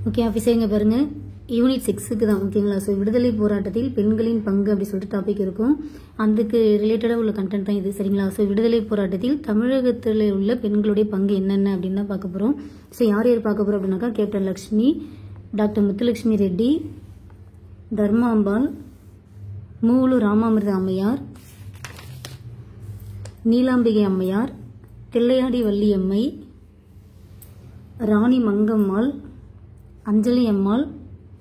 Okay officer இங்கே பாருங்க unit 6க்கு தான் ஓகேங்களா. ஸோ விடுதலை போராட்டத்தில் பெண்களின் பங்கு அப்படி சொல்லிட்டு டாபிக் இருக்கும். அதுக்கு ரிலேட்டடாக உள்ள கண்டென்ட் தான் இது சரிங்களா. ஸோ விடுதலை போராட்டத்தில் தமிழகத்தில் உள்ள பெண்களுடைய பங்கு என்னென்ன அப்படின்னு தான் பார்க்க போகிறோம். ஸோ யார் யார் பார்க்க போகிறோம் அப்படின்னாக்கா கேப்டன் லக்ஷ்மி, டாக்டர் முத்துலட்சுமி ரெட்டி, தர்மாம்பாள், மூலு ராமாமிர்த அம்மையார், நீலாம்பிகை அம்மையார், தில்லையாடி வள்ளியம்மை, ராணி மங்கம்மாள், அஞ்சலி அம்மாள்,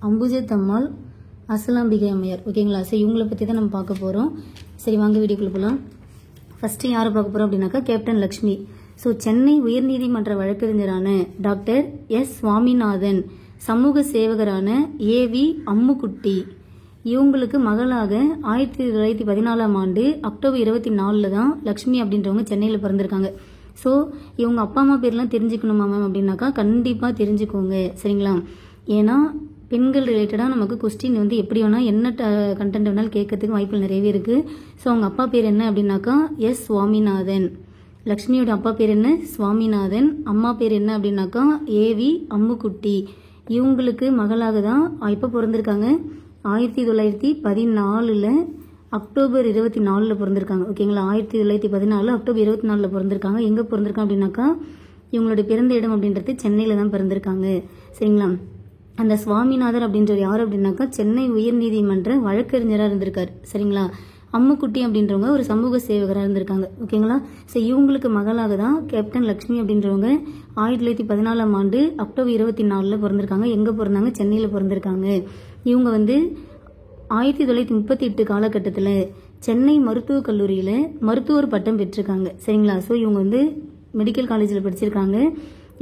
அம்புஜத்தம்மாள், அசலாம்பிகை அம்மையார் ஓகேங்களா. ஸோ இவங்களை பற்றி தான் நம்ம பார்க்க போகிறோம். சரி வாங்க வீடியோக்குள்ள போகலாம். ஃபஸ்ட்டு யாரை பார்க்க போகிறோம் அப்படின்னாக்கா கேப்டன் லக்ஷ்மி. ஸோ சென்னை உயர்நீதிமன்ற வழக்கறிஞரான டாக்டர் எஸ் சுவாமிநாதன், சமூக சேவகரான ஏவி அம்முக்குட்டி, இவங்களுக்கு மகளாக 1914ஆம் ஆண்டு அக்டோபர் 24 தான் லக்ஷ்மி அப்படின்றவங்க சென்னையில் பிறந்திருக்காங்க. ஸோ இவங்க அப்பா அம்மா பேர்லாம் தெரிஞ்சுக்கணுமா மேம் அப்படின்னாக்கா கண்டிப்பாக தெரிஞ்சுக்கோங்க சரிங்களா. ஏன்னா பெண்கள் ரிலேட்டடாக நமக்கு கொஸ்டின் வந்து எப்படி வேணால் என்ன கண்டென்ட் வேணாலும் கேட்கறதுக்கு வாய்ப்புகள் நிறையவே இருக்குது. ஸோ அவங்க அப்பா பேர் என்ன அப்படின்னாக்கா எஸ் சுவாமிநாதன். லக்ஷ்மியோட அப்பா பேர் என்ன சுவாமிநாதன், அம்மா பேர் என்ன அப்படின்னாக்கா ஏவி அம்முக்குட்டி. இவங்களுக்கு மகளாக தான் இப்போ பிறந்திருக்காங்க. 1914 அக்டோபர் 24 பிறந்திருக்காங்க ஓகேங்களா. 1914 அக்டோபர் 24 பிறந்திருக்காங்க. எங்கே பிறந்திருக்காங்க அப்படின்னாக்கா இவங்களுடைய பிறந்த இடம் அப்படின்றது சென்னையில் தான் பிறந்திருக்காங்க சரிங்களா. அந்த சுவாமிநாதர் அப்படின்றவர் யார் அப்படின்னாக்கா சென்னை உயர்நீதிமன்ற வழக்கறிஞராக இருந்திருக்காரு சரிங்களா. அம்முக்குட்டி அப்படின்றவங்க ஒரு சமூக சேவகராக இருந்திருக்காங்க ஓகேங்களா. ஸோ இவங்களுக்கு மகளாக தான் கேப்டன் லக்ஷ்மி அப்படின்றவங்க 1914ஆம் ஆண்டு அக்டோபர் 24 பிறந்திருக்காங்க. எங்கே பிறந்தாங்க சென்னையில் பிறந்திருக்காங்க. இவங்க வந்து 1938 காலகட்டத்தில் சென்னை மருத்துவக் கல்லூரியில் மருத்துவர் பட்டம் பெற்றிருக்காங்க சரிங்களா. ஸோ இவங்க வந்து மெடிக்கல் காலேஜில் படிச்சிருக்காங்க.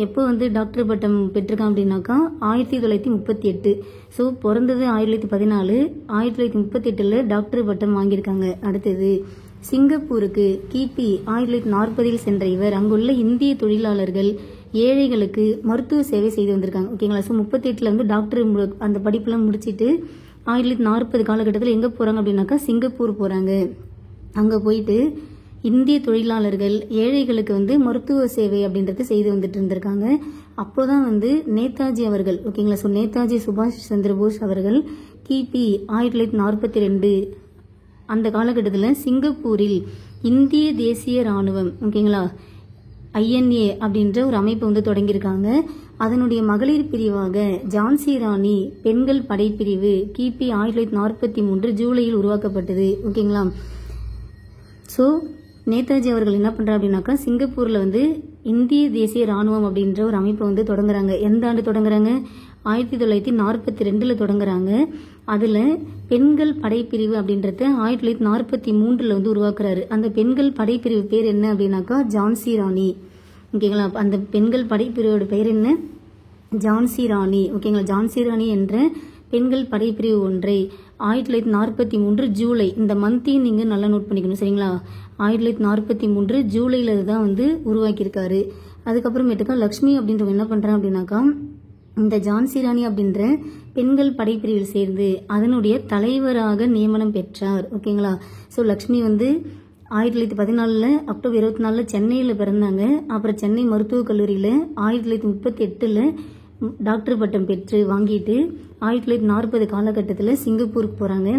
எப்போ வந்து டாக்டர் பட்டம் பெற்றிருக்காங்க அப்படின்னாக்கா 1938. ஸோ பிறந்தது 1914, 1938 டாக்டர் பட்டம் வாங்கியிருக்காங்க. அடுத்தது சிங்கப்பூருக்கு கிபி 1940 சென்ற இவர் அங்குள்ள இந்திய தொழிலாளர்கள் ஏழைகளுக்கு மருத்துவ சேவை செய்து வந்திருக்காங்க ஓகேங்களா. ஸோ 38 வந்து டாக்டர் அந்த படிப்பெல்லாம் முடிச்சுட்டு 1940 காலகட்டத்தில் எங்கே போகிறாங்க அப்படின்னாக்கா சிங்கப்பூர் போகிறாங்க. அங்கே போயிட்டு இந்திய தொழிலாளர்கள் ஏழைகளுக்கு வந்து மருத்துவ சேவை அப்படின்றது செய்து வந்துட்டு இருந்திருக்காங்க. அப்போதான் வந்து நேதாஜி அவர்கள் ஓகேங்களா. ஸோ நேதாஜி சுபாஷ் சந்திர போஸ் அவர்கள் கிபி 1942 அந்த காலகட்டத்தில் சிங்கப்பூரில் இந்திய தேசிய ராணுவம் ஓகேங்களா INA அப்படின்ற ஒரு அமைப்பு வந்து தொடங்கியிருக்காங்க. அதனுடைய மகளிர் பிரிவாக ஜான்சி ராணி பெண்கள் படைப்பிரிவு கிபி 1943 ஜூலையில் உருவாக்கப்பட்டது ஓகேங்களா. ஸோ நேதாஜி அவர்கள் என்ன பண்றாங்க அப்படின்னாக்கா சிங்கப்பூர்ல வந்து இந்திய தேசிய ராணுவம் அப்படின்ற ஒரு அமைப்பை வந்து தொடங்குறாங்க. எந்த ஆண்டு தொடங்குறாங்க 1942 தொடங்குறாங்க. அதுல பெண்கள் படைப்பிரிவு அப்படின்றத 1943 வந்து உருவாக்குறாரு. அந்த பெண்கள் படைப்பிரிவு பேர் என்ன அப்படின்னாக்கா ஜான்சி ராணி ஓகேங்களா. அந்த பெண்கள் படைப்பிரிவோட பெயர் என்ன ஜான்சி ராணி ஓகேங்களா. ஜான்சி ராணி என்ற பெண்கள் படைப்பிரிவு ஒன்றை 1943 ஜூலை, இந்த மந்தையும் நீங்க நல்லா நோட் பண்ணிக்கணும் சரிங்களா. 1943 ஜூலைல தான் வந்து உருவாக்கியிருக்காரு. அதுக்கப்புறமேட்டுக்கா லக்ஷ்மி அப்படின்றவங்க என்ன பண்றாங்க அப்படின்னாக்கா இந்த ஜான்சி ராணி அப்படின்ற பெண்கள் படைப்பிரிவில் சேர்ந்து அதனுடைய தலைவராக நியமனம் பெற்றார் ஓகேங்களா. ஸோ லக்ஷ்மி வந்து 1914 அக்டோபர் 24 சென்னையில் பிறந்தாங்க. அப்புறம் சென்னை மருத்துவக் கல்லூரியில் 1938 டாக்டர் பட்டம் பெற்று வாங்கிட்டு 1940 காலகட்டத்தில் சிங்கப்பூருக்கு போகிறாங்க.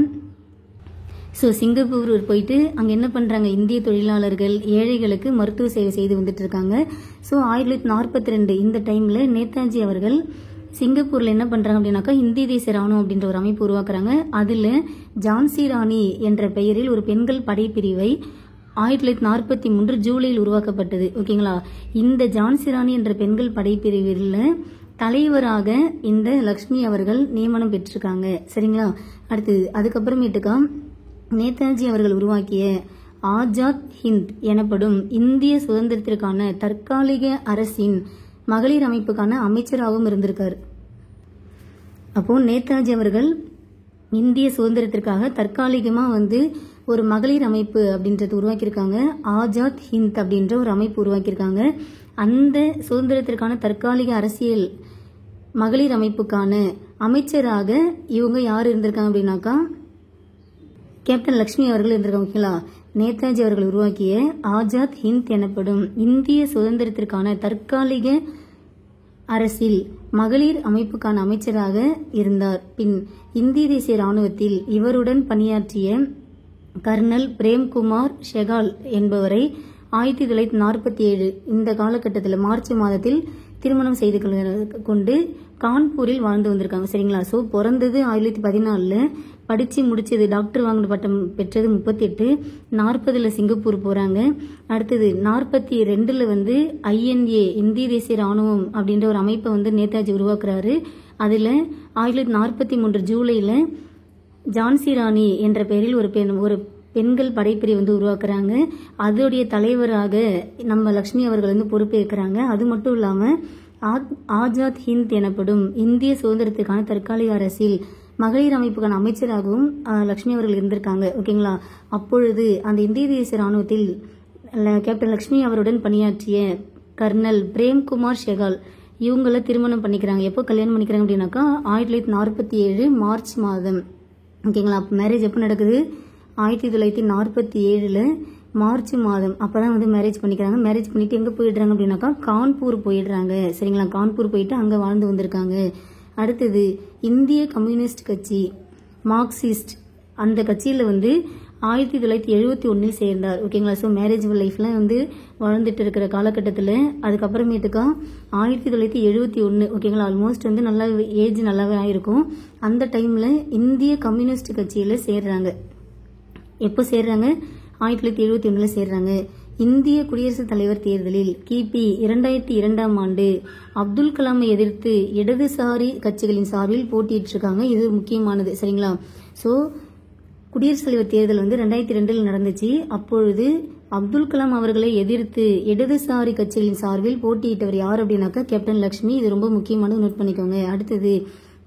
ஸோ சிங்கப்பூர் போயிட்டு அங்கே என்ன பண்ணுறாங்க இந்திய தொழிலாளர்கள் ஏழைகளுக்கு மருத்துவ சேவை செய்து வந்துட்டு இருக்காங்க. ஸோ 1942 இந்த டைமில் நேதாஜி அவர்கள் சிங்கப்பூரில் என்ன பண்ணுறாங்க அப்படின்னாக்கா இந்திய தேசிய ராணுவம் அப்படின்ற ஒரு அமைப்பு உருவாக்குறாங்க. அதில் ஜான்சி ராணி என்ற பெயரில் ஒரு பெண்கள் படைப்பிரிவை 1943 ஜூலையில் உருவாக்கப்பட்டது ஓகேங்களா. இந்த ஜான்சி ராணி என்ற பெண்கள் படைப்பிரிவில் தலைவராக இந்த லக்ஷ்மி அவர்கள் நியமனம் பெற்றிருக்காங்க சரிங்களா. அடுத்து அதுக்கப்புறமேட்டுக்கா நேதாஜி அவர்கள் உருவாக்கிய ஆஜாத் ஹிந்த் எனப்படும் இந்திய சுதந்திரத்திற்கான தற்காலிக அரசின் மகளிர் அமைப்புக்கான அமைச்சராகவும் இருந்திருக்காரு. அப்போ நேதாஜி அவர்கள் இந்திய சுதந்திரத்திற்காக தற்காலிகமா வந்து ஒரு மகளிர் அமைப்பு அப்படின்றது உருவாக்கியிருக்காங்க. ஆஜாத் ஹிந்த் அப்படின்ற ஒரு அமைப்பு உருவாக்கியிருக்காங்க. அந்த சுதந்திரத்திற்கான தற்காலிக அரசியல் மகளிர் அமைப்புக்கான அமைச்சராக இவங்க யார் இருந்திருக்காங்க அப்படின்னாக்கா கேப்டன் லக்ஷ்மி அவர்கள் இருந்திருக்காங்க ஓகேங்களா. நேதாஜி அவர்கள் உருவாக்கிய ஆஜாத் ஹிந்த் எனப்படும் இந்திய சுதந்திரத்திற்கான தற்காலிக அரசில் மகளிர் அமைப்புக்கான அமைச்சராக இருந்தார். பின் இந்திய தேசிய ராணுவத்தில் இவருடன் பணியாற்றிய கர்னல் பிரேம்குமார் ஷெகால் என்பவரை 1947 இந்த காலகட்டத்தில் மார்ச் மாதத்தில் திருமணம் செய்து கொண்டு கான்பூரில் வாழ்ந்து வந்திருக்காங்க. சரிங்களா? ஸோ பிறந்தது 1914, படிச்சு முடிச்சது டாக்டர் வாங்கின பட்டம் பெற்றது 38, 40 சிங்கப்பூர் போறாங்க. அடுத்தது 42 INA இந்திய தேசிய ராணுவம் அப்படின்ற ஒரு அமைப்பை நேதாஜி உருவாக்குறாரு. அதுல 1943 ஜூலைல ஜான்சி ராணி என்ற பெயரில் ஒரு பெண்கள் படைப்பிரிவு உருவாக்குறாங்க. அதோடைய தலைவராக நம்ம லட்சுமி அவர்கள் பொறுப்பேற்கிறாங்க. அது மட்டும் இல்லாம ஆஜாத் ஹிந்த் எனப்படும் இந்திய சுதந்திரத்துக்கான தற்காலிக அரசில் மகளிர் அமைப்புக்கான அமைச்சராகவும் லட்சுமி அவர்கள் இருந்திருக்காங்க. ஓகேங்களா? அப்பொழுது அந்த இந்திய தேசிய ராணுவத்தில் கேப்டன் லட்சுமி அவருடன் பணியாற்றிய கர்னல் பிரேம்குமார் ஷெகால் இவங்கள திருமணம் பண்ணிக்கிறாங்க. எப்போ கல்யாணம் பண்ணிக்கிறாங்க அப்படின்னாக்கா 1947 மார்ச் மாதம். ஓகேங்களா? மேரேஜ் எப்போ நடக்குது? 1947 மார்ச் மாதம். அப்பதான் மேரேஜ் பண்ணிக்கிறாங்க. மேரேஜ் பண்ணிட்டு எங்க போயிடுறாங்க அப்படின்னாக்கா கான்பூர் போயிடுறாங்க. சரிங்களா? கான்பூர் போயிட்டு அங்க வாழ்ந்து வந்திருக்காங்க. அடுத்தது இந்திய கம்யூனிஸ்ட் கட்சி, மார்க்சிஸ்ட் அந்த கட்சியில 1971 சேர்ந்தார். ஓகேங்களா? ஸோ மேரேஜ் லைஃப்ல வாழ்ந்துட்டு இருக்கிற காலகட்டத்தில் அதுக்கப்புறமேட்டுக்கா 1971 ஓகேங்களா? ஆல்மோஸ்ட் நல்லா ஏஜ் நல்லாவே ஆயிருக்கும். அந்த டைம்ல இந்திய கம்யூனிஸ்ட் கட்சியில சேர்றாங்க. எப்போ சேர்றாங்க? 1971 சேர்றாங்க. இந்திய குடியரசுத் தலைவர் தேர்தலில் கிபி 2002 அப்துல் கலாமை எதிர்த்து இடதுசாரி கட்சிகளின் சார்பில் போட்டியிட்டு இருக்காங்க. இது முக்கியமானது. சரிங்களா? சோ குடியரசுத் தலைவர் தேர்தல் 2002 நடந்துச்சு. அப்பொழுது அப்துல் கலாம் அவர்களை எதிர்த்து இடதுசாரி கட்சிகளின் சார்பில் போட்டியிட்டவர் யார் அப்படின்னாக்கா கேப்டன் லட்சுமி. இது ரொம்ப முக்கியமானது, நோட் பண்ணிக்கோங்க. அடுத்தது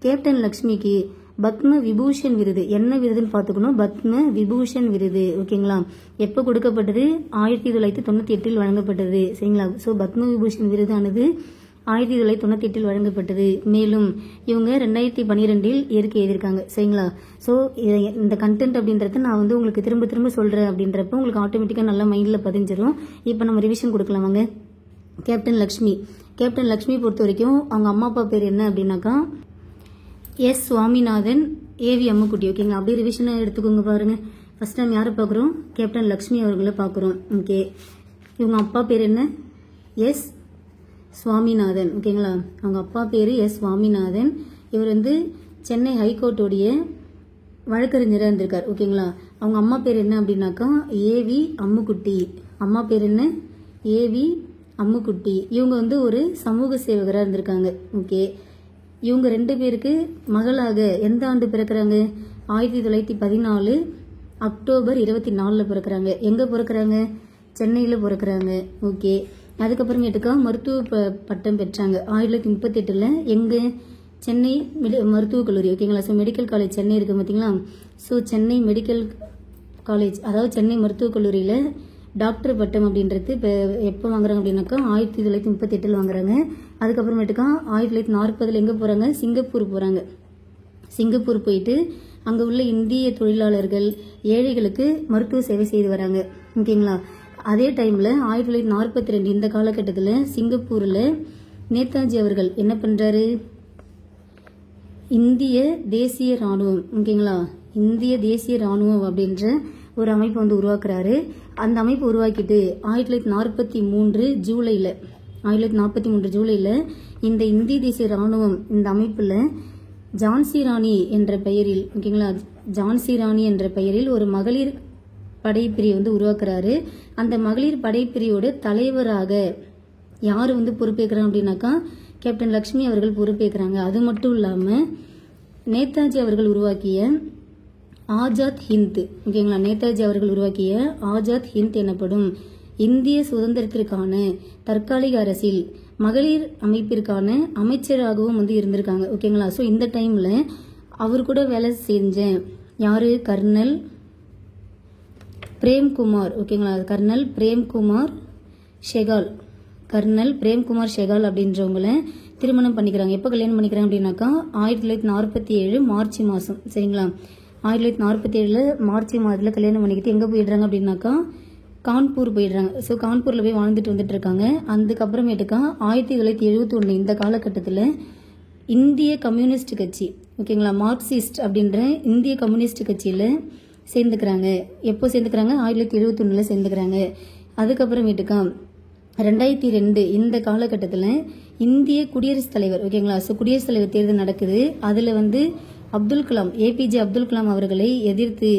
கேப்டன் லட்சுமிக்கு பத்ம விபூஷன் விருது, என்ன விருதுன்னு பாத்துக்கணும், பத்ம விபூஷன் விருது. ஓகேங்களா? எப்ப கொடுக்கப்பட்டது? 1998 வழங்கப்பட்டது. சரிங்களா? சோ பத்ம விபூஷன் விருதானது 1998 வழங்கப்பட்டது. மேலும் இவங்க 2012 இயற்கை எழுதியிருக்காங்க. சரிங்களா? சோ இந்த கண்டென்ட் அப்படின்றத நான் உங்களுக்கு திரும்ப திரும்ப சொல்றேன் அப்படின்றப்ப உங்களுக்கு ஆட்டோமேட்டிக்கா நல்லா மைண்ட்ல பதிஞ்சிரும். இப்ப நம்ம ரிவிஷன் கொடுக்கலாம் வாங்க. கேப்டன் லட்சுமி பொறுத்த வரைக்கும் அவங்க அம்மா அப்பா பேர் என்ன அப்படின்னாக்கா எஸ் சுவாமிநாதன், ஏவி அம்முக்குட்டி. ஓகேங்களா? அப்படியே ரிவிஷனை எடுத்துக்கோங்க. பாருங்க, ஃபர்ஸ்ட் டைம் யாரை பாக்குறோம்? கேப்டன் லட்சுமி அவர்களை பாக்குறோம். ஓகே, இவங்க அப்பா பேர் என்ன? எஸ் சுவாமிநாதன். ஓகேங்களா? அவங்க அப்பா பேரு எஸ் சுவாமிநாதன். இவர் சென்னை ஹைகோர்ட்டோடைய வழக்கறிஞராக இருந்திருக்கார். ஓகேங்களா? அவங்க அம்மா பேர் என்ன அப்படின்னாக்கா ஏவி அம்முக்குட்டி. அம்மா பேர் என்ன? ஏவி அம்முக்குட்டி. இவங்க ஒரு சமூக சேவகராக இருந்திருக்காங்க. ஓகே, இவங்க 2 பேருக்கு மகளாக எந்த ஆண்டு பிறக்கிறாங்க? 1914 அக்டோபர் 24 பிறக்கிறாங்க. எங்க பிறக்கிறாங்க? சென்னையில பிறக்கிறாங்க. ஓகே, அதுக்கப்புறமேட்டுக்கா மருத்துவ பட்டம் பெற்றாங்க 1938. எங்க? சென்னை மருத்துவக் கல்லூரி. ஓகேங்களா? ஸோ மெடிக்கல் காலேஜ் சென்னை இருக்கு பார்த்தீங்களா? ஸோ சென்னை மெடிக்கல் காலேஜ், அதாவது சென்னை மருத்துவக் கல்லூரியில டாக்டர் பட்டம் அப்படின்றது இப்போ எப்போ வாங்குறாங்க அப்படின்னாக்கா 1938 வாங்குறாங்க. அதுக்கப்புறமேட்டுக்கா 1940 எங்க போறாங்க? சிங்கப்பூர் போறாங்க. சிங்கப்பூர் போயிட்டு அங்க உள்ள இந்திய தொழிலாளர்கள், ஏழைகளுக்கு மருத்துவ சேவை செய்து வராங்க. ஓகேங்களா? அதே டைம்ல 1942 இந்த காலகட்டத்தில் சிங்கப்பூர்ல நேதாஜி அவர்கள் என்ன பண்றாரு? இந்திய தேசிய ராணுவம். ஓகேங்களா? இந்திய தேசிய ராணுவம் அப்படின்ற ஒரு அமைப்பு உருவாக்குறாரு. அந்த அமைப்பு உருவாக்கிட்டு 1943 ஜூலைல இந்த இந்திய தேசிய ராணுவம் இந்த அமைப்புல ஜான்சி ராணி என்ற பெயரில், ஓகேங்களா, ஜான்சி ராணி என்ற பெயரில் ஒரு மகளிர் படைப்பிரிவு உருவாக்குறாரு. அந்த மகளிர் படைப்பிரிவோட தலைவராக யாரு பொறுப்பேற்கிறாங்க அப்படின்னாக்கா கேப்டன் லட்சுமி அவர்கள் பொறுப்பேற்கிறாங்க. அது மட்டும் இல்லாம நேதாஜி அவர்கள் உருவாக்கிய ஆஜாத் ஹிந்த், ஓகேங்களா, நேதாஜி அவர்கள் உருவாக்கிய ஆஜாத் ஹிந்த் எனப்படும் இந்திய சுதந்திரத்திற்கான தற்காலிக அரசில் மகளிர் அமைப்பிற்கான அமைச்சராகவும் இருந்திருக்காங்க. ஓகேங்களா? ஸோ இந்த டைம்ல அவர் கூட வேலை செஞ்ச யாரு? கர்னல் பிரேம்குமார். ஓகேங்களா? கர்னல் பிரேம்குமார் ஷெகால் அப்படின்றவங்கள திருமணம் பண்ணிக்கிறாங்க. எப்போ கல்யாணம் பண்ணிக்கிறாங்க அப்படின்னாக்கா 1947 மார்ச் மாசம். சரிங்களா? 1947 மார்ச் மாதத்துல கல்யாணம் பண்ணிக்கிட்டு எங்க போயிடுறாங்க அப்படின்னாக்கா கான்பூர் போயிடுறாங்க. ஸோ கான்பூர்ல போய் வாழ்ந்துட்டு வந்துட்டு இருக்காங்க. அதுக்கப்புறமேட்டுக்கா 1971 இந்த காலகட்டத்தில் இந்திய கம்யூனிஸ்ட் கட்சி, ஓகேங்களா, மார்க்சிஸ்ட் அப்படின்ற இந்திய கம்யூனிஸ்ட் கட்சியில் சேர்ந்துக்கிறாங்க. எப்போ சேர்ந்துக்கிறாங்க? 1971 சேர்ந்துக்கிறாங்க. அதுக்கப்புறமேட்டுக்கா 2002 இந்த காலகட்டத்தில் இந்திய குடியரசுத் தலைவர், ஓகேங்களா, ஸோ குடியரசுத் தலைவர் தேர்தல் நடக்குது. அதில் வந்து அப்துல் கலாம், ஏபிஜே அப்துல் கலாம் அவர்களை எதிர்த்து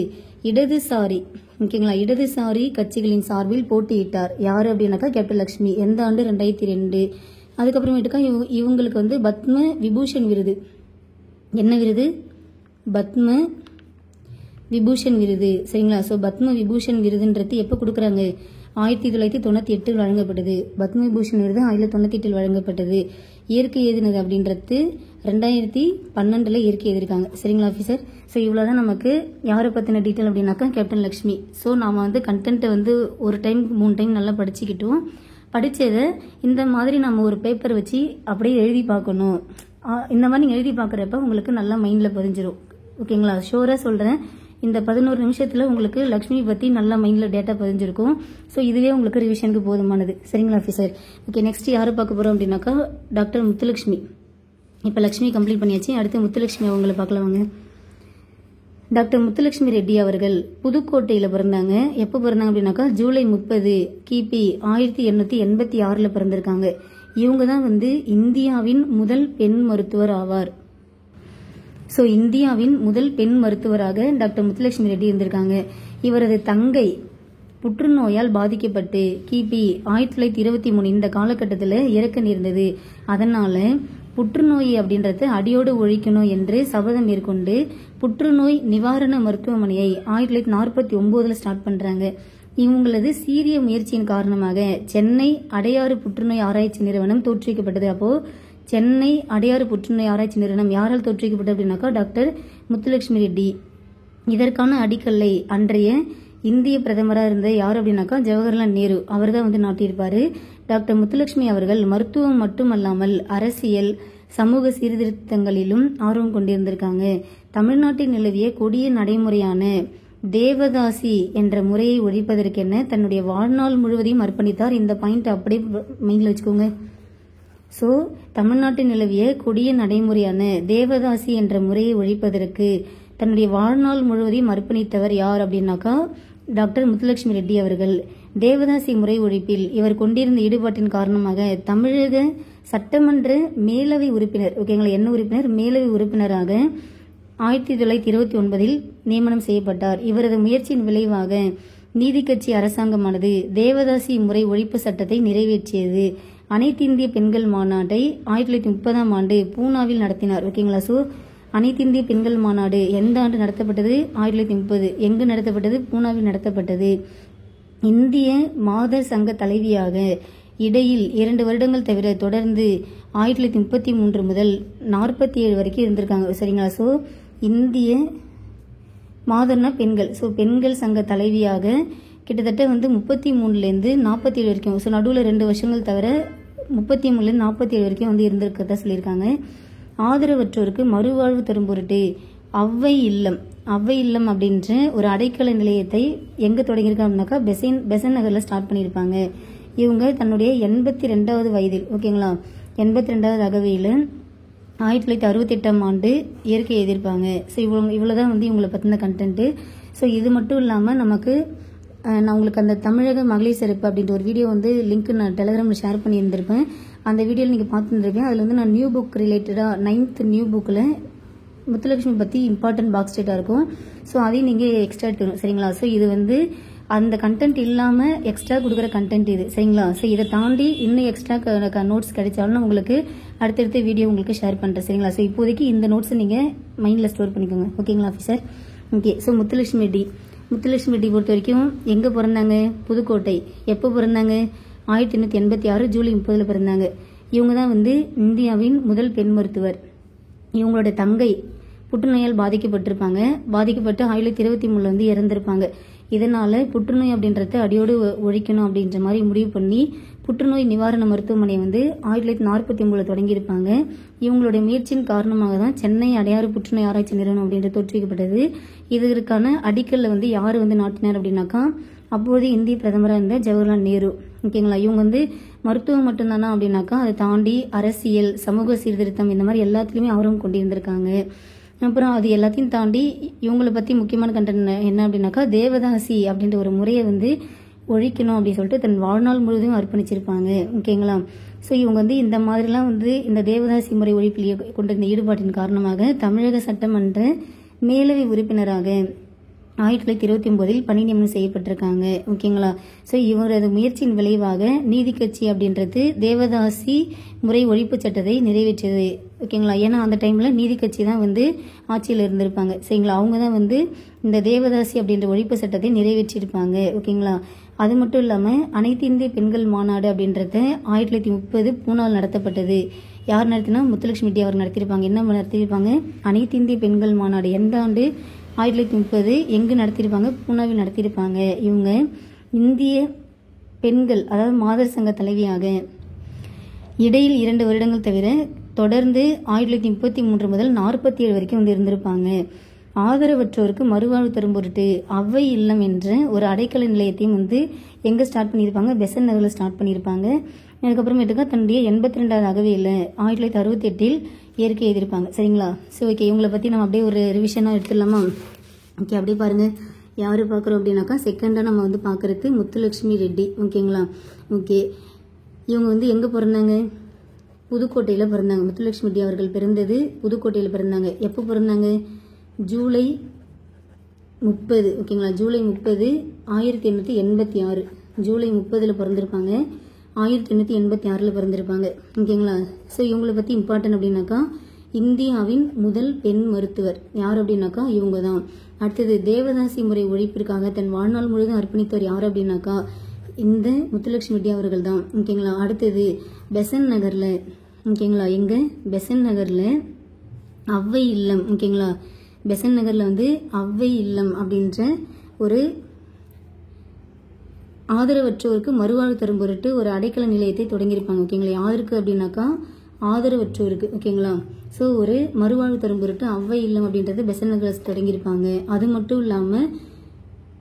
இடதுசாரி, ஓகேங்களா, இடதுசாரி கட்சிகளின் சார்பில் போட்டியிட்டார். யார் அப்படின்னாக்கா கேப்டன் லட்சுமி. எந்த ஆண்டு? 2002. அதுக்கப்புறமேட்டுக்கா இவங்களுக்கு வந்து பத்ம விபூஷன் விருது. என்ன விருது? பத்ம விபூஷன் விருது, சரிங்களா. ஸோ பத்ம விபூஷன் விருதுன்றது எப்போ கொடுக்குறாங்க? 1998 வழங்கப்பட்டது. பத்ம விபூஷன் விருது 1998 வழங்கப்பட்டது. இயற்கை எழுதினது அப்படின்றது 2012 இயற்கை எழுதியிருக்காங்க, சரிங்களா ஆஃபீஸர். ஸோ இவ்வளோதான் நமக்கு யாரை பற்றின டீட்டெயில் அப்படின்னாக்கா கேப்டன் லட்சுமி. ஸோ நாம் வந்து கண்டென்ட்டை வந்து ஒரு டைம் 3 டைம் நல்லா படிச்சுக்கிட்டோம். படித்ததை இந்த மாதிரி நம்ம ஒரு பேப்பர் வச்சு அப்படியே எழுதி பார்க்கணும். இந்த மாதிரி நீங்கள் எழுதி பார்க்குறப்ப உங்களுக்கு நல்லா மைண்டில் பதிஞ்சிடும், ஓகேங்களா. ஷோராக சொல்கிறேன், இந்த 11 நிமிஷத்தில் உங்களுக்கு லக்ஷ்மி பற்றி நல்லா மைண்டில் டேட்டா பதிஞ்சிருக்கும். ஸோ இதுவே உங்களுக்கு ரிவிஷனுக்கு போதுமானது, சரிங்களா ஆஃபீஸர். ஓகே, நெக்ஸ்ட் யாரை பார்க்க போகிறோம் அப்படின்னாக்கா டாக்டர் முத்துலட்சுமி. இப்போ லக்ஷ்மி கம்ப்ளீட் பண்ணியாச்சு, அடுத்து முத்துலட்சுமி அவங்களை பார்க்கலாம் வாங்க. டாக்டர் முத்துலட்சுமி ரெட்டி அவர்கள் புதுக்கோட்டையில் பிறந்தாங்க. எப்போ பிறந்தாங்க அப்படின்னாக்கா ஜூலை 30 கிபி 1886 பிறந்திருக்காங்க. இவங்க தான் வந்து இந்தியாவின் முதல் பெண் மருத்துவர் ஆவார். ஸோ இந்தியாவின் முதல் பெண் மருத்துவராக டாக்டர் முத்துலட்சுமி ரெட்டி இருந்திருக்காங்க. இவரது தங்கை புற்றுநோயால் பாதிக்கப்பட்டு கிபி 1923 இந்த காலகட்டத்தில் இறக்க நேர்ந்தது. அதனால புற்றுநோய் அப்படின்றத அடியோடு ஒழிக்கணும் என்று சபதம் மேற்கொண்டு புற்றுநோய் நிவாரண மருத்துவமனையை 1949 ஸ்டார்ட் பண்றாங்க. இவங்களது சீரிய முயற்சியின் காரணமாக சென்னை அடையாறு புற்றுநோய் ஆராய்ச்சி நிறுவனம் தோற்றுவிக்கப்பட்டது. அப்போ சென்னை அடையாறு புற்றுநோய் ஆராய்ச்சி நிறுவனம் யாரால் தோற்றுவிக்கப்பட்டது அப்படின்னாக்கா டாக்டர் முத்துலட்சுமி ரெட்டி. இதற்கான அடிக்கல்லை அன்றைய இந்திய பிரதமராக இருந்த யார் அப்படின்னாக்கா ஜவஹர்லால் நேரு, அவர் தான் வந்து நாட்டியிருப்பாரு. டாக்டர் முத்துலட்சுமி அவர்கள் மருத்துவம் மட்டுமல்லாமல் அரசியல் சமூக சீர்திருத்தங்களிலும் ஆர்வம் கொண்டிருந்திருக்காங்க. தமிழ்நாட்டில் நிலவிய கொடிய நடைமுறையான தேவதாசி என்ற முறையை ஒழிப்பதற்கென தன்னுடைய வாழ்நாள் முழுவதையும் அர்ப்பணித்தார். இந்த பாயிண்ட் அப்படியே மைண்டில் வச்சுக்கோங்க. ஸோ தமிழ்நாட்டில் நிலவிய கொடிய நடைமுறையான தேவதாசி என்ற முறையை ஒழிப்பதற்கு தன்னுடைய வாழ்நாள் முழுவதையும் அர்ப்பணித்தவர் யார் அப்படின்னாக்கா டாக்டர் முத்துலட்சுமி ரெட்டி அவர்கள். தேவதாசி முறை ஒழிப்பில் இவர் கொண்டிருந்த ஈடுபாட்டின் காரணமாக தமிழக சட்டமன்ற மேலவை உறுப்பினர், ஓகேங்களா, என்ன உறுப்பினர்? மேலவை உறுப்பினராக 1929 நியமனம் செய்யப்பட்டார். இவரது முயற்சியின் விளைவாக நீதி கட்சி அரசாங்கமானது தேவதாசி முறை ஒழிப்பு சட்டத்தை நிறைவேற்றியது. அனைத்திந்திய பெண்கள் மாநாட்டை 1930 ஆண்டு பூனாவில் நடத்தினார், ஓகேங்களா. ஸோ அனைத்திந்திய பெண்கள் மாநாடு எந்த ஆண்டு நடத்தப்பட்டது? 1930. எங்கு நடத்தப்பட்டது? பூனாவில் நடத்தப்பட்டது. இந்திய மாதர் சங்க தலைவியாக இடையில் 2 வருடங்கள் தவிர தொடர்ந்து 1933 முதல் 47 வரைக்கும் இருந்திருக்காங்க, சரிங்களா. ஸோ இந்திய மாதர்னா பெண்கள், ஸோ பெண்கள் சங்க தலைவியாக கிட்டத்தட்ட வந்து 33லேருந்து 47 வரைக்கும், ஸோ நடுவில் 2 வருஷங்கள் தவிர 33லேருந்து 47 வரைக்கும் வந்து இருந்திருக்கிறதா சொல்லியிருக்காங்க. ஆதரவற்றோருக்கு மறுவாழ்வு தரும் பொருட்டு அவ்வை இல்லம் அப்படின்ற ஒரு அடைக்கல நிலையத்தை எங்க தொடங்கியிருக்காங்கனாக்கா பெசன் நகர்ல ஸ்டார்ட் பண்ணியிருப்பாங்க. இவங்க தன்னுடைய 82வது வயதில், ஓகேங்களா, 82வது அகவையில் 1968 ஆண்டு இயற்கை எழுதியிருப்பாங்க. ஸோ இவ்வளோதான் வந்து இவங்களை பற்றின கண்டென்ட்டு. ஸோ இது மட்டும் இல்லாமல் நமக்கு நான் உங்களுக்கு அந்த தமிழக மகளிர் சிறப்பு அப்படின்ற ஒரு வீடியோ வந்து லிங்க் நான் டெலிகிராமில் ஷேர் பண்ணியிருந்திருப்பேன். அந்த வீடியோவில் நீங்கள் பார்த்துருப்பேன். அதில் வந்து நான் நியூ புக் ரிலேட்டடாக 9th நியூ புக்கில் முத்துலட்சுமி பற்றி இம்பார்ட்டன்ட் பாக்ஸ் டேட்டாக இருக்கும். ஸோ அதையும் நீங்கள் எக்ஸ்ட்ரா எடுத்துக்கணும், சரிங்களா. ஸோ இது வந்து அந்த கண்டென்ட் இல்லாமல் எக்ஸ்ட்ரா கொடுக்குற கண்டென்ட் இது, சரிங்களா. ஸோ இதை தாண்டி இன்னும் எக்ஸ்ட்ரா நோட்ஸ் கிடைச்சாலும் உங்களுக்கு அடுத்தடுத்த வீடியோ உங்களுக்கு ஷேர் பண்ணுறேன், சரிங்களா. ஸோ இப்போதைக்கு இந்த நோட்ஸை நீங்கள் மைண்டில் ஸ்டோர் பண்ணிக்கோங்க, ஓகேங்களா officer. Okay, so Muthulakshmi Reddy பொறுத்த வரைக்கும் எங்கே பிறந்தாங்க? புதுக்கோட்டை. எப்போ பிறந்தாங்க? 1886 ஜூலை 30 பிறந்தாங்க. இவங்க தான் வந்து இந்தியாவின் முதல் பெண் மருத்துவர். இவங்களோட தங்கை புற்றுநோயால் பாதிக்கப்பட்டிருப்பாங்க. பாதிக்கப்பட்டு 1923 வந்து இறந்திருப்பாங்க. இதனால புற்றுநோய் அப்படின்றத அடியோடு ஒழிக்கணும் அப்படின்ற மாதிரி முடிவு பண்ணி புற்றுநோய் நிவாரண மருத்துவமனை வந்து 1949 தொடங்கியிருப்பாங்க. இவங்களுடைய முயற்சியின் காரணமாக தான் சென்னை அடையாறு புற்றுநோய் ஆராய்ச்சி நிறுவனம் அப்படின்றது தோற்றுவிக்கப்பட்டது. இதற்கான அடிக்கல்ல வந்து யார் வந்து நாட்டினார் அப்படின்னாக்கா அப்போது இந்திய பிரதமராக இருந்த ஜவஹர்லால் நேரு, ஓகேங்களா. இவங்க வந்து மருத்துவம் மட்டும்தானா அப்படின்னாக்கா அதை தாண்டி அரசியல், சமூக சீர்திருத்தம் இந்த மாதிரி எல்லாத்துலேயுமே ஆர்வம் கொண்டிருந்திருக்காங்க. அப்புறம் அது எல்லாத்தையும் தாண்டி இவங்களை பற்றி முக்கியமான கண்டென்ட் என்ன அப்படின்னாக்கா தேவதாசி அப்படின்ற ஒரு முறையை வந்து ஒழிக்கணும் அப்படின்னு சொல்லிட்டு தன் வாழ்நாள் முழுவதும் அர்ப்பணிச்சிருப்பாங்க. ஓகேங்களா? ஸோ இவங்க வந்து இந்த மாதிரிலாம் வந்து இந்த தேவதாசி முறை ஒழிப்பில் கொண்ட இந்த ஈடுபாட்டின் காரணமாக தமிழக சட்டமன்ற மேலவை உறுப்பினராக 1929 பணி நியமனம் செய்யப்பட்டிருக்காங்க. ஓகேங்களா? ஸோ இவரது முயற்சியின் விளைவாக நீதி கட்சி அப்படின்றது தேவதாசி முறை ஒழிப்பு சட்டத்தை நிறைவேற்றியது. ஓகேங்களா? ஏன்னா அந்த டைமில் நீதி கட்சி தான் வந்து ஆட்சியில் இருந்திருப்பாங்க. சரிங்களா? அவங்க தான் வந்து இந்த தேவதாசி அப்படின்ற ஒழிப்பு சட்டத்தை நிறைவேற்றியிருப்பாங்க. ஓகேங்களா? அது மட்டும் இல்லாமல் அனைத்து இந்திய பெண்கள் மாநாடு அப்படின்றத 1930 பூனாவில் நடத்தப்பட்டது. யார் நடத்தினா முத்துலட்சுமி ரெட்டி அவர் நடத்தியிருப்பாங்க. என்ன நடத்தியிருப்பாங்க? அனைத்து இந்திய பெண்கள் மாநாடு எந்த ஆண்டு? 1930 எங்கு நடத்தியிருப்பாங்க? பூனாவில் நடத்தியிருப்பாங்க. இவங்க இந்திய பெண்கள் அதாவது மாதர் சங்க தலைவியாக இடையில் 2 வருடங்கள் தவிர தொடர்ந்து 1933 முதல் 47 வரைக்கும் வந்து இருந்திருப்பாங்க. ஆதரவற்றோருக்கு மறுவாழ்வு தரும் பொருட்டு அவ்வை இல்லம் என்ற ஒரு அடைக்கல நிலையத்தையும் வந்து எங்கே ஸ்டார்ட் பண்ணியிருப்பாங்க? பெசன்ட் நகரில் ஸ்டார்ட் பண்ணியிருப்பாங்க. அதுக்கப்புறமேட்டுக்கா தன்னுடைய 82வது அகவையில் 1968 இயற்கை எழுதியிருப்பாங்க. சரிங்களா? ஸோ ஓகே, இவங்களை பற்றி நம்ம அப்படியே ஒரு ரிவிஷனாக எடுத்துடலாமா? ஓகே, அப்படியே பாருங்கள். யார் பார்க்குறோம் அப்படின்னாக்கா செகண்டாக நம்ம வந்து பார்க்குறது முத்துலட்சுமி ரெட்டி. ஓகேங்களா? ஓகே, இவங்க வந்து எங்கே பிறந்தாங்க? புதுக்கோட்டையில் பிறந்தாங்க. முத்துலட்சுமி ரெட்டி அவர்கள் பிறந்தது புதுக்கோட்டையில் பிறந்தாங்க. எப்போ பிறந்தாங்க? ஜூலை 30. ஓகேங்களா? ஜூலை 30 1886. ஜூலை 30 பிறந்திருப்பாங்க. 1886 பிறந்திருப்பாங்க. ஓகேங்களா? ஸோ இவங்களை பற்றி இம்பார்ட்டன்ட் அப்படின்னாக்கா இந்தியாவின் முதல் பெண் மருத்துவர் யார் அப்படின்னாக்கா இவங்க தான். அடுத்தது தேவதாசி முறை ஒழிப்பிற்காக தன் வாழ்நாள் முழுவதும் அர்ப்பணித்தவர் யார் அப்படின்னாக்கா இந்த முத்துலட்சுமி ரெட்டி அவர்கள் தான். ஓகேங்களா? அடுத்தது பெசன்ட் நகரில், ஓகேங்களா, எங்க பெசன்ட் நகரில் அவ்வை இல்லம். ஓகேங்களா? பெசன்ட் நகரில் வந்து அவ்வை இல்லம் அப்படின்ற ஒரு ஆதரவற்றோருக்கு மறுவாழ்வு தரும் பொருட்டு ஒரு அடைக்கல நிலையத்தை தொடங்கியிருப்பாங்க. ஓகேங்களா? யாருக்கு அப்படின்னாக்கா ஆதரவற்றோருக்கு. ஓகேங்களா? ஸோ ஒரு மறுவாழ்வு தரும் பொருட்டு அவ்வை இல்லம் அப்படின்றது பெசன்ட் நகரில் தொடங்கியிருப்பாங்க. அது மட்டும் இல்லாமல்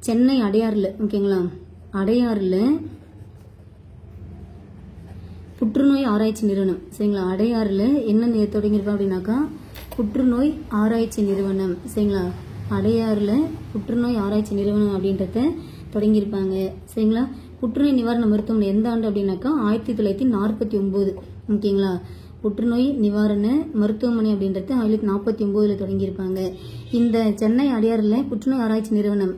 சென்னை அடையாறில், ஓகேங்களா, அடையாறில் புற்றுநோய் ஆராய்ச்சி நிறுவனம். சரிங்களா? அடையாறில் என்ன தொடங்கியிருப்பாங்க அப்படின்னாக்கா புற்றுநோய் ஆராய்ச்சி நிறுவனம். சரிங்களா? அடையாறில் புற்றுநோய் ஆராய்ச்சி நிறுவனம் அப்படின்றத தொடங்கியிருப்பாங்க. சரிங்களா? புற்றுநோய் நிவாரண மருத்துவமனை எந்த ஆண்டு அப்படின்னாக்கா 1949. ஓகேங்களா? புற்றுநோய் நிவாரண மருத்துவமனை அப்படின்றது 1949 தொடங்கியிருப்பாங்க. இந்த சென்னை அடையாறில் புற்றுநோய் ஆராய்ச்சி நிறுவனம்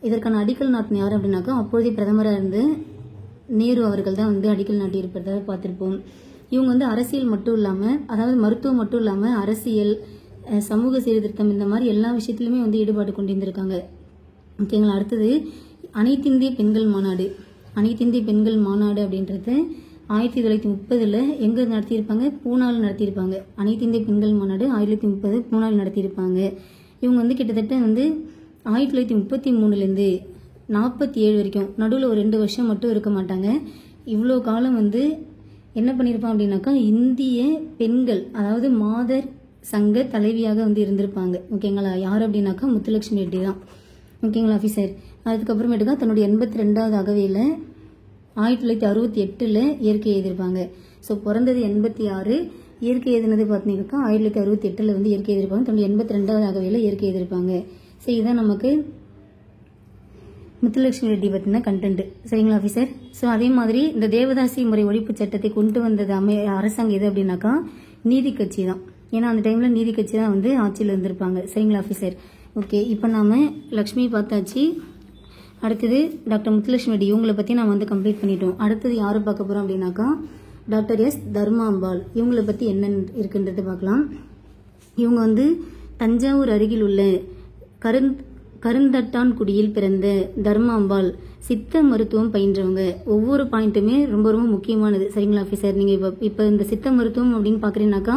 இதற்கான அடிக்கல் நாட்டின யார் அப்படின்னாக்கா அப்போதைய பிரதமராக இருந்து நேரு அவர்கள் தான் வந்து அடிக்கல் நாட்டி இருப்பதாக பார்த்துருப்போம். இவங்க வந்து அரசியல் மட்டும் இல்லாமல், அதாவது மருத்துவம் மட்டும் இல்லாமல் அரசியல், சமூக சீர்திருத்தம் இந்த மாதிரி எல்லா விஷயத்துலையுமே வந்து ஈடுபாடு கொண்டிருந்திருக்காங்க. ஓகேங்களா? அடுத்தது அனைத்து இந்திய பெண்கள் மாநாடு. அனைத்து இந்திய பெண்கள் மாநாடு அப்படின்றது 1930 எங்கே நடத்தியிருப்பாங்க? பூனாவில் நடத்தியிருப்பாங்க. அனைத்து இந்திய பெண்கள் மாநாடு 1930 பூனாவில் நடத்தியிருப்பாங்க. இவங்க வந்து கிட்டத்தட்ட வந்து 1933 47 வரைக்கும், நடுவில் ஒரு 2 வருஷம் மட்டும் இருக்க மாட்டாங்க. இவ்வளோ காலம் வந்து என்ன பண்ணியிருப்பாங்க அப்படின்னாக்கா இந்திய பெண்கள் அதாவது மாதர் சங்க தலைவியாக வந்து இருந்திருப்பாங்க. ஓகேங்களா? யார் அப்படின்னாக்கா முத்துலட்சுமி ரெட்டி தான். ஓகேங்களா ஆஃபீஸர்? அதுக்கப்புறமேட்டுக்கா தன்னுடைய 82வது அகவையில் 1968 இயற்கை எழுதியிருப்பாங்க. ஸோ பிறந்தது 86, இயற்கை எழுதினது பார்த்தீங்கன்னாக்கா 1968 வந்து இயற்கை எழுதியிருப்பாங்க. தன்னுடைய 82வது அகவையில் இயற்கை எழுதியிருப்பாங்க. ஸோ இதுதான் நமக்கு முத்துலட்சுமி ரெட்டி பற்றின கண்டென்ட். சரிங்களா ஆஃபீஸர்? ஸோ அதே மாதிரி இந்த தேவதாசி முறை ஒழிப்பு சட்டத்தை கொண்டு வந்தது அரசாங்கம் எது அப்படின்னாக்கா நீதி கட்சி தான். ஏன்னா அந்த டைமில் நீதி கட்சி தான் வந்து ஆட்சியில் இருந்திருப்பாங்க. சரிங்களா ஆஃபீஸர்? ஓகே, இப்போ நாம் லக்ஷ்மி பார்த்தாச்சு. அடுத்தது டாக்டர் முத்துலட்சுமி ரெட்டி இவங்களை பற்றி நாம் வந்து கம்ப்ளீட் பண்ணிட்டோம். அடுத்தது யாரை பார்க்க போகிறோம் அப்படின்னாக்கா டாக்டர் எஸ் தர்மாம்பாள். இவங்களை பற்றி என்ன இருக்குன்றது பார்க்கலாம். இவங்க வந்து தஞ்சாவூர் அருகில் உள்ள கருந்தட்டான்குடியில் பிறந்த தர்மாம்பாள் சித்த மருத்துவம் பயின்றவங்க. ஒவ்வொரு பாயிண்ட்டுமே ரொம்ப ரொம்ப முக்கியமானது. சரிங்களா ஆஃபீஸர்? நீங்கள் இப்போ இந்த சித்த மருத்துவம் அப்படின்னு பார்க்குறீங்கன்னாக்கா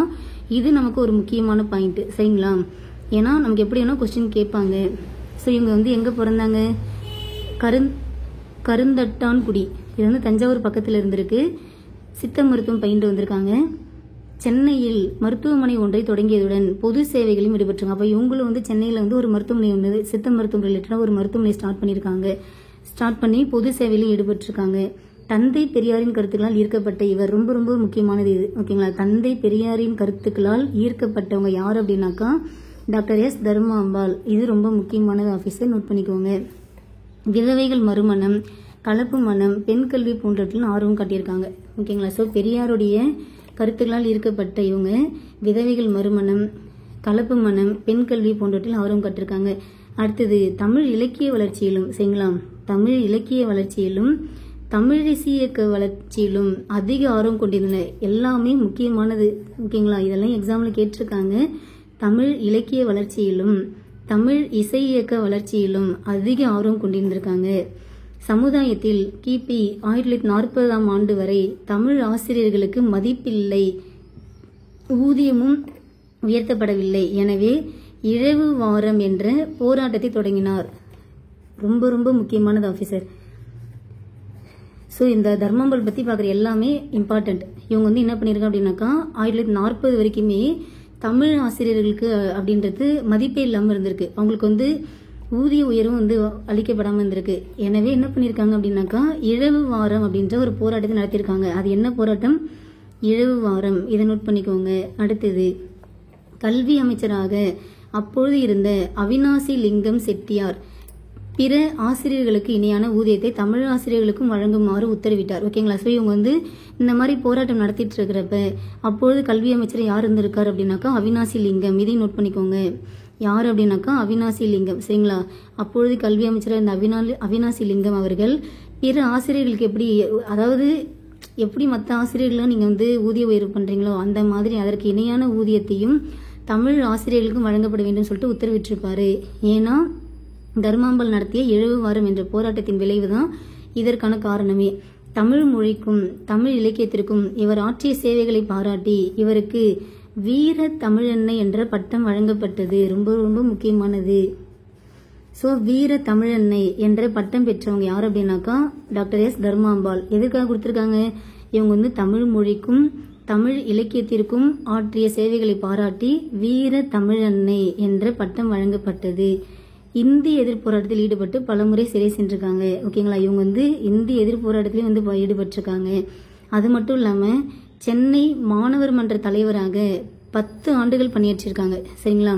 இது நமக்கு ஒரு முக்கியமான பாயிண்ட். சரிங்களா? ஏன்னா நமக்கு எப்படி வேணால் கொஸ்டின் கேட்பாங்க. ஸோ இவங்க வந்து எங்கே பிறந்தாங்க? கருந்தட்டான்குடி, இது வந்து தஞ்சாவூர் பக்கத்தில் இருந்திருக்கு. சித்த மருத்துவம் பயின்று வந்திருக்காங்க. சென்னையில் மருத்துவமனை ஒன்றை தொடங்கியதுடன் பொது சேவைகளையும் ஈடுபட்டாங்க. அப்போ இவங்களும் வந்து சென்னையில் வந்து ஒரு மருத்துவமனை ஒன்று சித்த மருத்துவம் ரிலேட்டடாக ஒரு மருத்துவமனை ஸ்டார்ட் பண்ணி பொது சேவையிலும் ஈடுபட்டிருக்காங்க. தந்தை பெரியாரின் கருத்துக்களால் ஈர்க்கப்பட்ட இவர் ரொம்ப ரொம்ப முக்கியமானது இது. ஓகேங்களா, தந்தை பெரியாரின் கருத்துக்களால் ஈர்க்கப்பட்டவங்க யார் அப்படின்னாக்கா டாக்டர் எஸ் தர்மாம்பாள். இது ரொம்ப முக்கியமானது ஆஃபீஸர், நோட் பண்ணிக்கோங்க. விதவைகள் மறுமணம், கலப்பு மனம், பெண் கல்வி போன்றவற்றில் ஆர்வம் காட்டியிருக்காங்க. ஓகேங்களா, ஸோ பெரியாருடைய கருத்துக்களால் ஈர்க்கப்பட்ட இவங்க விதவைகள் மறுமணம், கலப்பு மனம், பெண் கல்வி போன்றவற்றில் ஆர்வம் காட்டியிருக்காங்க. அடுத்தது தமிழ் இலக்கிய வளர்ச்சியிலும், சரிங்களா, தமிழ் இலக்கிய வளர்ச்சியிலும் தமிழிசை இயக்க வளர்ச்சியிலும் அதிக ஆர்வம் கொண்டிருந்தனர். எல்லாமே முக்கியமானது. ஓகேங்களா, இதெல்லாம் எக்ஸாம்ல கேட்டிருக்காங்க. தமிழ் இலக்கிய வளர்ச்சியிலும் தமிழ் இசை இயக்க வளர்ச்சியிலும் அதிக ஆர்வம் கொண்டிருந்திருக்காங்க. சமுதாயத்தில் கிபி 1940ஆம் ஆண்டு வரை தமிழ் ஆசிரியர்களுக்கு மதிப்பில்லை, ஊதியமும் உயர்த்தப்படவில்லை. எனவே இழவு வாரம் என்ற போராட்டத்தை தொடங்கினார். ரொம்ப ரொம்ப முக்கியமானது ஆஃபீஸர். ஸோ இந்த தர்மாம்பாள் பற்றி பார்க்குற எல்லாமே இம்பார்ட்டன்ட். இவங்க வந்து என்ன பண்ணியிருக்காங்க அப்படின்னாக்கா 1940 வரைக்குமே தமிழ் ஆசிரியர்களுக்கு அப்படின்றது மதிப்பே இல்லாமல் இருந்திருக்கு. அவங்களுக்கு வந்து ஊதிய உயர்வும் வந்து அளிக்கப்படாமல் இருந்திருக்கு. எனவே என்ன பண்ணியிருக்காங்க அப்படின்னாக்கா இழவு வாரம் அப்படின்ற ஒரு போராட்டத்தை நடத்தியிருக்காங்க. அது என்ன போராட்டம்? இழவு வாரம். இதை நோட் பண்ணிக்கோங்க. அடுத்தது கல்வி அமைச்சராக அப்பொழுது இருந்த அவினாசி லிங்கம் செட்டியார் பிற ஆசிரியர்களுக்கு இணையான ஊதியத்தை தமிழ் ஆசிரியர்களுக்கும் வழங்குமாறு உத்தரவிட்டார். ஓகேங்களா, ஸோ இவங்க வந்து இந்த மாதிரி போராட்டம் நடத்திட்டு இருக்கிறப்ப அப்பொழுது கல்வி அமைச்சர் யார் இருந்திருக்காரு அப்படின்னாக்கா அவினாசி லிங்கம். இதையும் நோட் பண்ணிக்கோங்க. யார் அப்படின்னாக்கா அவினாசி லிங்கம். சரிங்களா, அப்பொழுது கல்வி அமைச்சராக இருந்த அவினாசி லிங்கம் அவர்கள் பிற ஆசிரியர்களுக்கு அதாவது எப்படி மற்ற ஆசிரியர்களும் நீங்கள் வந்து ஊதிய உயர்வு பண்ணுறீங்களோ அந்த மாதிரி அதற்கு இணையான ஊதியத்தையும் தமிழ் ஆசிரியர்களுக்கும் வழங்கப்பட வேண்டும் சொல்லிட்டு உத்தரவிட்டிருப்பாரு. ஏன்னா தர்மாம்பாள் நடத்திய இழவு வாரம் என்ற போராட்டத்தின் விளைவு தான் இதற்கான காரணமே. தமிழ் மொழிக்கும் தமிழ் இலக்கியத்திற்கும் இவர் ஆற்றிய சேவைகளை பாராட்டி இவருக்கு வீர தமிழன்னை என்ற பட்டம் வழங்கப்பட்டது. ரொம்ப ரொம்ப முக்கியமானது. ஸோ வீர தமிழன்னை என்ற பட்டம் பெற்றவங்க யார் அப்படின்னாக்கா டாக்டர் எஸ் தர்மாம்பாள். எதற்காக கொடுத்துருக்காங்க? இவங்க வந்து தமிழ் மொழிக்கும் தமிழ் இலக்கியத்திற்கும் ஆற்றிய சேவைகளை பாராட்டி வீர தமிழன்னை என்ற பட்டம் வழங்கப்பட்டது. இந்திய எதிர்ப்பு போராட்டத்தில் ஈடுபட்டு பலமுறை சிறை சென்றிருக்காங்க. ஓகேங்களா, இவங்க வந்து இந்திய எதிர்ப்பு போராட்டத்திலையும் வந்து ஈடுபட்டிருக்காங்க. அது மட்டும் இல்லாமல் சென்னை மாணவர் மன்ற தலைவராக 10 ஆண்டுகள் பணியாற்றிருக்காங்க. சரிங்களா,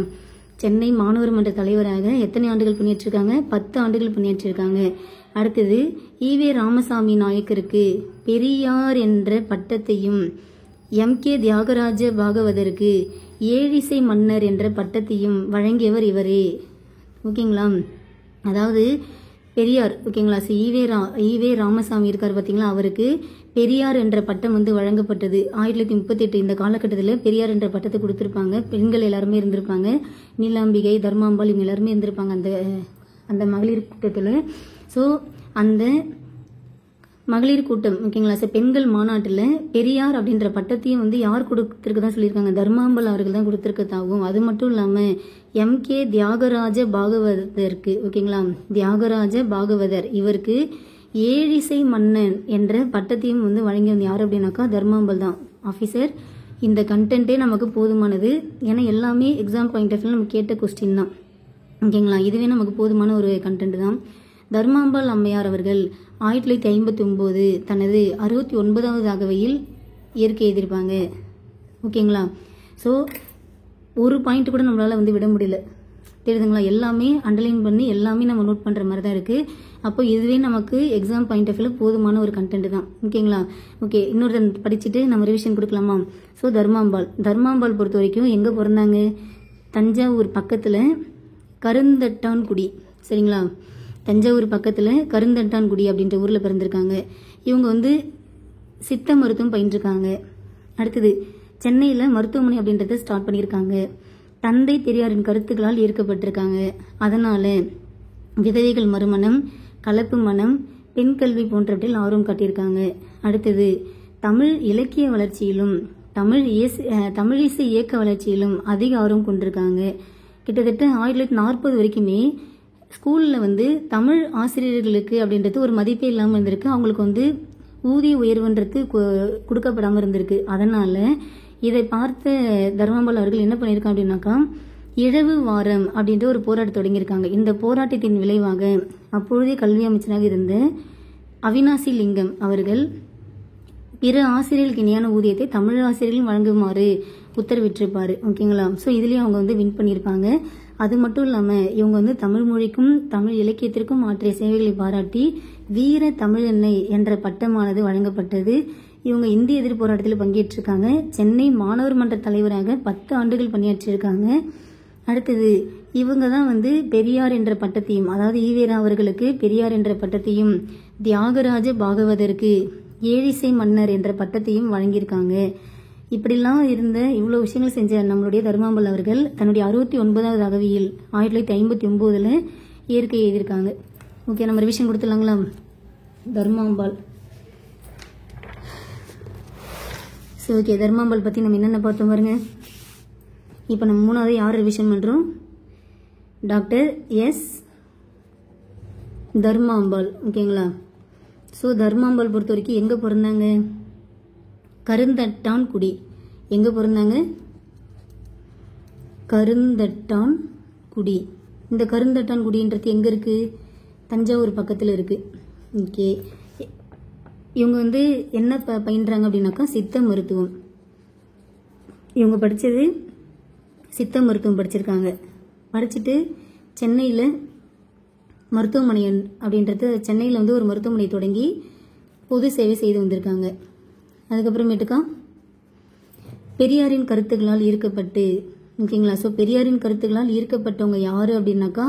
சென்னை மாணவர் மன்ற தலைவராக எத்தனை ஆண்டுகள் பணியாற்றிருக்காங்க? 10 ஆண்டுகள் பணியாற்றிருக்காங்க. அடுத்தது ஈவே ராமசாமி நாயக்கருக்கு பெரியார் என்ற பட்டத்தையும் எம்.கே. தியாகராஜ பாகவதருக்கு ஏழிசை மன்னர் என்ற பட்டத்தையும் வழங்கியவர் இவரே. ஓகேங்களா, அதாவது பெரியார். ஓகேங்களா, ஈவே ராமசாமி இருக்கார் பார்த்தீங்களா, அவருக்கு பெரியார் என்ற பட்டம் வந்து வழங்கப்பட்டது 1938. இந்த காலகட்டத்தில் பெரியார் என்ற பட்டத்தை கொடுத்துருப்பாங்க. பெண்கள் எல்லாருமே இருந்திருப்பாங்க. நீலாம்பிகை, தர்மாம்பாள் இவங்க எல்லாருமே இருந்திருப்பாங்க அந்த மகளிர் கூட்டத்தில். ஸோ அந்த மகளிர் கூட்டம், ஓகேங்களா, ஸோ பெண்கள் மாநாட்டில் பெரியார் அப்படின்ற பட்டத்தையும் வந்து யார் கொடுத்துருக்கதா சொல்லியிருக்காங்க? தர்மாம்பாள் அவர்கள் தான் கொடுத்துருக்கதாகும். அது மட்டும் இல்லாமல் எம்.கே. தியாகராஜ பாகவதருக்கு, ஓகேங்களா, தியாகராஜ பாகவதர் இவருக்கு ஏழிசை மன்னன் என்ற பட்டத்தையும் வந்து வழங்கி வந்து யார் அப்படின்னாக்கா தர்மாம்பாள் தான். ஆஃபீஸர், இந்த கண்டென்ட்டே நமக்கு போதுமானது. ஏன்னா எல்லாமே எக்ஸாம் பாயிண்ட் ஆஃப் வியூ நம்ம கேட்ட கொஸ்டின் தான். ஓகேங்களா, இதுவே நமக்கு போதுமான ஒரு கண்டென்ட் தான். தர்மாம்பாள் அம்மையார் அவர்கள் 1959 தனது 69வது அகவையில் இயற்கை எதிர்ப்பாங்க. ஓகேங்களா, ஸோ ஒரு பாயிண்ட் கூட நம்மளால வந்து விட முடியல. தெரியுதுங்களா, எல்லாமே அண்டர்லைன் பண்ணி எல்லாமே நம்ம நோட் பண்ணுற மாதிரி தான் இருக்குது. அப்போ இதுவே நமக்கு எக்ஸாம் பாயிண்ட் ஆஃப் வியூவில் போதுமான ஒரு கண்டென்ட் தான். ஓகேங்களா, ஓகே, இன்னொரு படிச்சுட்டு நம்ம ரிவிஷன் கொடுக்கலாமா? ஸோ தர்மாம்பாள் பொறுத்த வரைக்கும் எங்கே பிறந்தாங்க? தஞ்சாவூர் பக்கத்தில் கருந்தட்டான்குடி. சரிங்களா, தஞ்சாவூர் பக்கத்தில் கருந்தட்டான்குடி அப்படின்ற ஊரில் பிறந்திருக்காங்க. இவங்க வந்து சித்த மருத்துவம் பயின்றிருக்காங்க. அடுத்தது சென்னையில் மருத்துவமனை அப்படின்றத ஸ்டார்ட் பண்ணியிருக்காங்க. தந்தை பெரியாரின் கருத்துக்களால் ஈர்க்கப்பட்டிருக்காங்க. அதனால விதவைகள் மறுமணம், கலப்பு மனம், பெண் கல்வி போன்றவற்றில் ஆர்வம் காட்டியிருக்காங்க. அடுத்தது தமிழ் இலக்கிய வளர்ச்சியிலும் தமிழிசை இயக்க வளர்ச்சியிலும் அதிக ஆர்வம் கொண்டிருக்காங்க. கிட்டத்தட்ட 1940 வரைக்குமே ஸ்கூலில் வந்து தமிழ் ஆசிரியர்களுக்கு அப்படின்றது ஒரு மதிப்பே இல்லாமல் இருந்திருக்கு. அவங்களுக்கு வந்து ஊதிய உயர்வுன்றது கொடுக்கப்படாமல் இருந்திருக்கு. அதனால இதை பார்த்த தர்மாம்பாள் அவர்கள் என்ன பண்ணியிருக்காங்க அப்படின்னாக்கா இழவு வாரம் அப்படின்ற ஒரு போராட்டம் தொடங்கியிருக்காங்க. இந்த போராட்டத்தின் விளைவாக அப்பொழுதே கல்வி அமைச்சராக இருந்த அவினாசி லிங்கம் அவர்கள் பிற ஆசிரியர்களுக்கு இணையான ஊதியத்தை தமிழ் ஆசிரியர்களும் வழங்குமாறு உத்தரவிட்டிருப்பாரு. ஓகேங்களா? ஸோ இதுலேயும் அவங்க வந்து வின் பண்ணியிருப்பாங்க. அது மட்டும் இல்லாமல் இவங்க வந்து தமிழ் மொழிக்கும் தமிழ் இலக்கியத்திற்கும் ஆற்றிய சேவைகளை பாராட்டி வீர தமிழன்னை என்ற பட்டமானது வழங்கப்பட்டது. இவங்க இந்திய எதிர்ப்பு போராட்டத்தில் பங்கேற்றிருக்காங்க. சென்னை மாணவர் மன்ற தலைவராக 10 ஆண்டுகள் பணியாற்றியிருக்காங்க. அடுத்தது இவங்க தான் வந்து பெரியார் என்ற பட்டத்தையும், அதாவது ஈவேரா அவர்களுக்கு பெரியார் என்ற பட்டத்தையும், தியாகராஜ பாகவதற்கு ஏழிசை மன்னர் என்ற பட்டத்தையும் வழங்கியிருக்காங்க. இப்படிலாம் இருந்த இவ்வளோ விஷயங்கள் செஞ்ச நம்மளுடைய தர்மாம்பாள் அவர்கள் தன்னுடைய 69வது அகவியில் 1959 இயற்கை எழுதியிருக்காங்க. ஓகே, நம்ம ரிவிஷன் கொடுத்துடலாங்களா? தர்மாம்பாள். ஸோ ஓகே, தர்மாம்பாள் பற்றி நம்ம என்னென்ன பார்த்தோம் பாருங்க. இப்போ நம்ம 3வது யார் ரிவிஷன் பண்ணுறோம்? Doctor S Dharmambal. ஓகேங்களா? ஸோ தர்மாம்பாள் பொறுத்த வரைக்கும் எங்கே பிறந்தாங்க? கருந்தட்டான்குடி. எங்கே பிறந்தாங்க? கருந்தட்டான்குடி. இந்த கருந்தட்டான்குடின்றது எங்கே இருக்குது? தஞ்சாவூர் பக்கத்தில் இருக்குது. ஓகே, இவங்க வந்து என்ன பயின்றாங்க அப்படின்னாக்கா சித்த மருத்துவம். இவங்க படித்தது சித்த மருத்துவம் படிச்சிருக்காங்க. படிச்சுட்டு சென்னையில் மருத்துவமனை அப்படின்றது சென்னையில் வந்து ஒரு மருத்துவமனை தொடங்கி பொது சேவை செய்து வந்திருக்காங்க. அதுக்கப்புறமேட்டுக்கா பெரியாரின் கருத்துக்களால் ஈர்க்கப்பட்டு, ஓகேங்களா? ஸோ பெரியாரின் கருத்துக்களால் ஈர்க்கப்பட்டவங்க யார் அப்படின்னாக்கா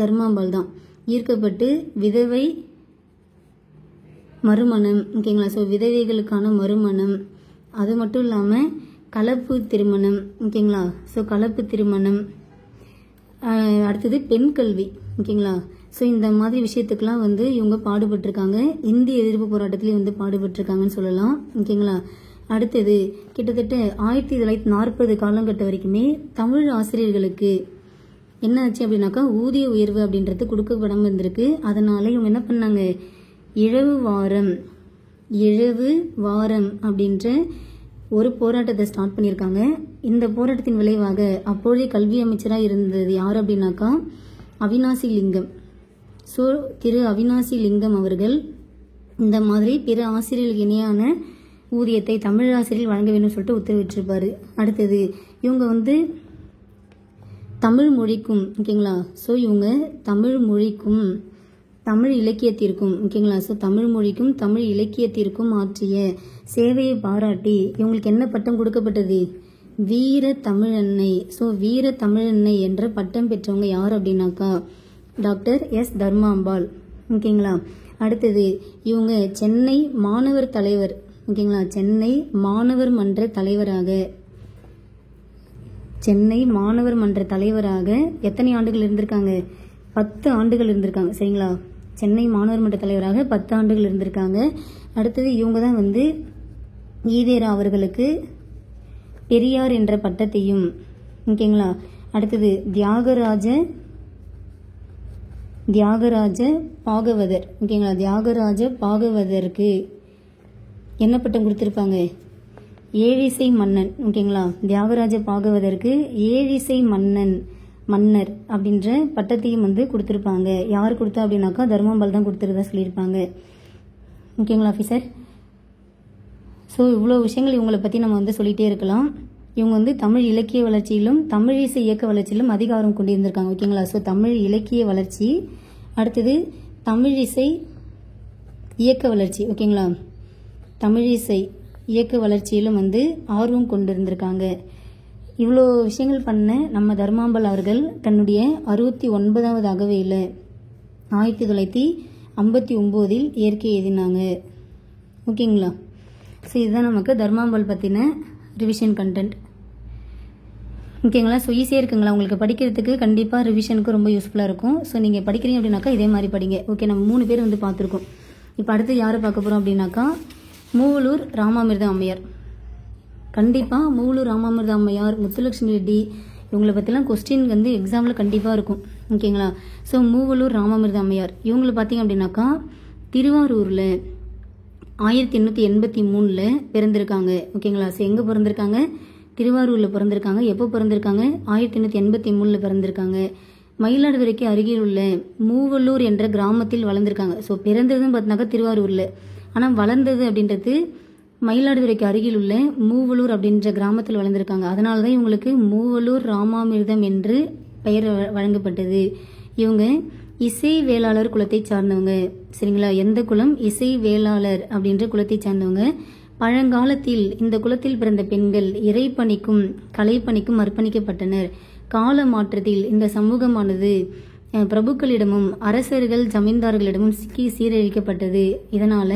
தர்மாம்பாள் தான். ஈர்க்கப்பட்டு விதவை மறுமணம், ஓகேங்களா? ஸோ விதவைகளுக்கான மறுமணம், அது மட்டும் இல்லாமல் கலப்பு திருமணம், ஓகேங்களா? ஸோ கலப்பு திருமணம், அடுத்தது பெண் கல்வி, ஓகேங்களா? ஸோ இந்த மாதிரி விஷயத்துக்கெல்லாம் வந்து இவங்க பாடுபட்டிருக்காங்க. இந்திய எதிர்ப்பு போராட்டத்திலேயே வந்து பாடுபட்டிருக்காங்கன்னு சொல்லலாம். ஓகேங்களா? அடுத்தது கிட்டத்தட்ட 1940 காலகட்டம் வரைக்குமே தமிழ் ஆசிரியர்களுக்கு என்ன ஆச்சு அப்படின்னாக்கா ஊதிய உயர்வு அப்படின்றது கொடுக்கப்படாமல் இருந்திருக்கு. அதனால இவங்க என்ன பண்ணாங்க? இழவு வாரம் அப்படின்ற ஒரு போராட்டத்தை ஸ்டார்ட் பண்ணியிருக்காங்க. இந்த போராட்டத்தின் விளைவாக அப்போதைய கல்வி அமைச்சராக இருந்தது யார் அப்படின்னாக்கா அவினாசி லிங்கம். ஸோ திரு அவினாசி லிங்கம் அவர்கள் இந்த மாதிரி பிற ஆசிரியர்களுக்கு இணையான ஊதியத்தை தமிழ் ஆசிரியர்கள் வழங்க வேண்டும் சொல்லிட்டு உத்தரவிட்டிருப்பாரு. அடுத்தது இவங்க வந்து தமிழ் மொழிக்கும், ஓகேங்களா? ஸோ இவங்க தமிழ் மொழிக்கும் தமிழ் இலக்கியத்திற்கும், ஓகேங்களா? ஸோ தமிழ் மொழிக்கும் தமிழ் இலக்கியத்திற்கும் ஆற்றிய சேவையை பாராட்டி இவங்களுக்கு என்ன பட்டம் கொடுக்கப்பட்டது? வீர தமிழன்னை. ஸோ வீர தமிழன்னை என்ற பட்டம் பெற்றவங்க யார் அப்படின்னாக்கா டாக்டர் எஸ் தர்மாம்பாள். ஓகேங்களா? அடுத்தது இவங்க சென்னை மாணவர் தலைவர், ஓகேங்களா? சென்னை மாணவர் மன்ற தலைவராக எத்தனை ஆண்டுகள் இருந்திருக்காங்க? 10 ஆண்டுகள் இருந்திருக்காங்க. சரிங்களா? சென்னை மாணவர் மன்ற தலைவராக 10 ஆண்டுகள் இருந்திருக்காங்க. அடுத்தது இவங்க தான் வந்து ஈவேரா அவர்களுக்கு பெரியார் என்ற பட்டத்தையும், ஓகேங்களா? அடுத்தது தியாகராஜ பாகவதர், ஓகேங்களா? தியாகராஜ பாகவதருக்கு என்ன பட்டம் கொடுத்திருப்பாங்க? ஏழிசை மன்னன், ஓகேங்களா? தியாகராஜ பாகவதற்கு ஏழிசை மன்னர் அப்படின்ற பட்டத்தையும் வந்து கொடுத்துருப்பாங்க. யார் கொடுத்தா அப்படின்னாக்கா தர்மாம்பாள் தான் கொடுத்துருதா சொல்லியிருப்பாங்க. ஓகேங்களா ஆஃபீஸர்? ஸோ இவ்வளோ விஷயங்கள் இவங்களை பற்றி நம்ம வந்து சொல்லிகிட்டே இருக்கலாம். இவங்க வந்து தமிழ் இலக்கிய வளர்ச்சியிலும் தமிழ் இசை இயக்க வளர்ச்சியிலும் அதிக ஆர்வம் கொண்டிருந்திருக்காங்க. ஓகேங்களா? ஸோ தமிழ் இலக்கிய வளர்ச்சி, அடுத்தது தமிழ் இசை இயக்க வளர்ச்சி, ஓகேங்களா? தமிழ் இசை இயக்க வளர்ச்சியிலும் வந்து ஆர்வம் கொண்டிருந்திருக்காங்க. இவ்வளோ விஷயங்கள் பண்ண நம்ம தர்மாம்பாள் அவர்கள் தன்னுடைய 69வது அகவையில் 1959 இயற்கை எழுதினாங்க. ஓகேங்களா? ஸோ இதுதான் நமக்கு தர்மாம்பாள் பற்றின ரிவிஷன் கண்டென்ட். ஓகேங்களா? ஸோ ஈஸியாக இருக்குங்களா உங்களுக்கு படிக்கிறதுக்கு? கண்டிப்பாக ரிவிஷனுக்கு ரொம்ப யூஸ்ஃபுல்லாக இருக்கும். ஸோ நீங்கள் படிக்கிறீங்க அப்படின்னாக்கா இதே மாதிரி படிங்க. ஓகே, நம்ம 3 பேர் வந்து பார்த்துருக்கோம். இப்போ அடுத்து யாரை பார்க்க போகிறோம் அப்படின்னாக்கா மூவலூர் ராமாமிர்த அம்மையார். கண்டிப்பாக மூவலூர் ராமாமிர்த அம்மையார், முத்துலட்சுமி ரெட்டி, இவங்களை பற்றிலாம் கொஸ்டின் வந்து எக்ஸாமில் கண்டிப்பாக இருக்கும். ஓகேங்களா? ஸோ மூவலூர் ராமாமிர்த அம்மையார் இவங்களை பார்த்தீங்க அப்படின்னாக்கா திருவாரூரில் 1883 பிறந்திருக்காங்க. ஓகேங்களா? ஸோ எங்கே பிறந்திருக்காங்க? திருவாரூரில் பிறந்திருக்காங்க. எப்போ பிறந்திருக்காங்க? 1883 பிறந்திருக்காங்க. மயிலாடுதுறைக்கு அருகில் உள்ள மூவலூர் என்ற கிராமத்தில் வளர்ந்துருக்காங்க. ஸோ பிறந்ததுன்னு பார்த்தினாக்கா திருவாரூரில், ஆனால் வளர்ந்தது அப்படின்றது மயிலாடுதுறைக்கு அருகில் உள்ள மூவலூர் அப்படின்ற கிராமத்தில் வளர்ந்துருக்காங்க. அதனால தான் இவங்களுக்கு மூவலூர் ராமாமிர்தம் என்று பெயர் வழங்கப்பட்டது. இவங்க இசை வேளாளர் குலத்தை சார்ந்தவங்க. சரிங்களா? எந்த குலம்? இசை வேளாளர் அப்படின்ற குலத்தை சார்ந்தவங்க. பழங்காலத்தில் இந்த குலத்தில் பிறந்த பெண்கள் இறைப்பணிக்கும் கலைப்பணிக்கும் அர்ப்பணிக்கப்பட்டனர். கால மாற்றத்தில் இந்த சமூகமானது பிரபுக்களிடமும் அரசர்கள் ஜமீன்தார்களிடமும் சிக்கி சீரழிக்கப்பட்டது. இதனால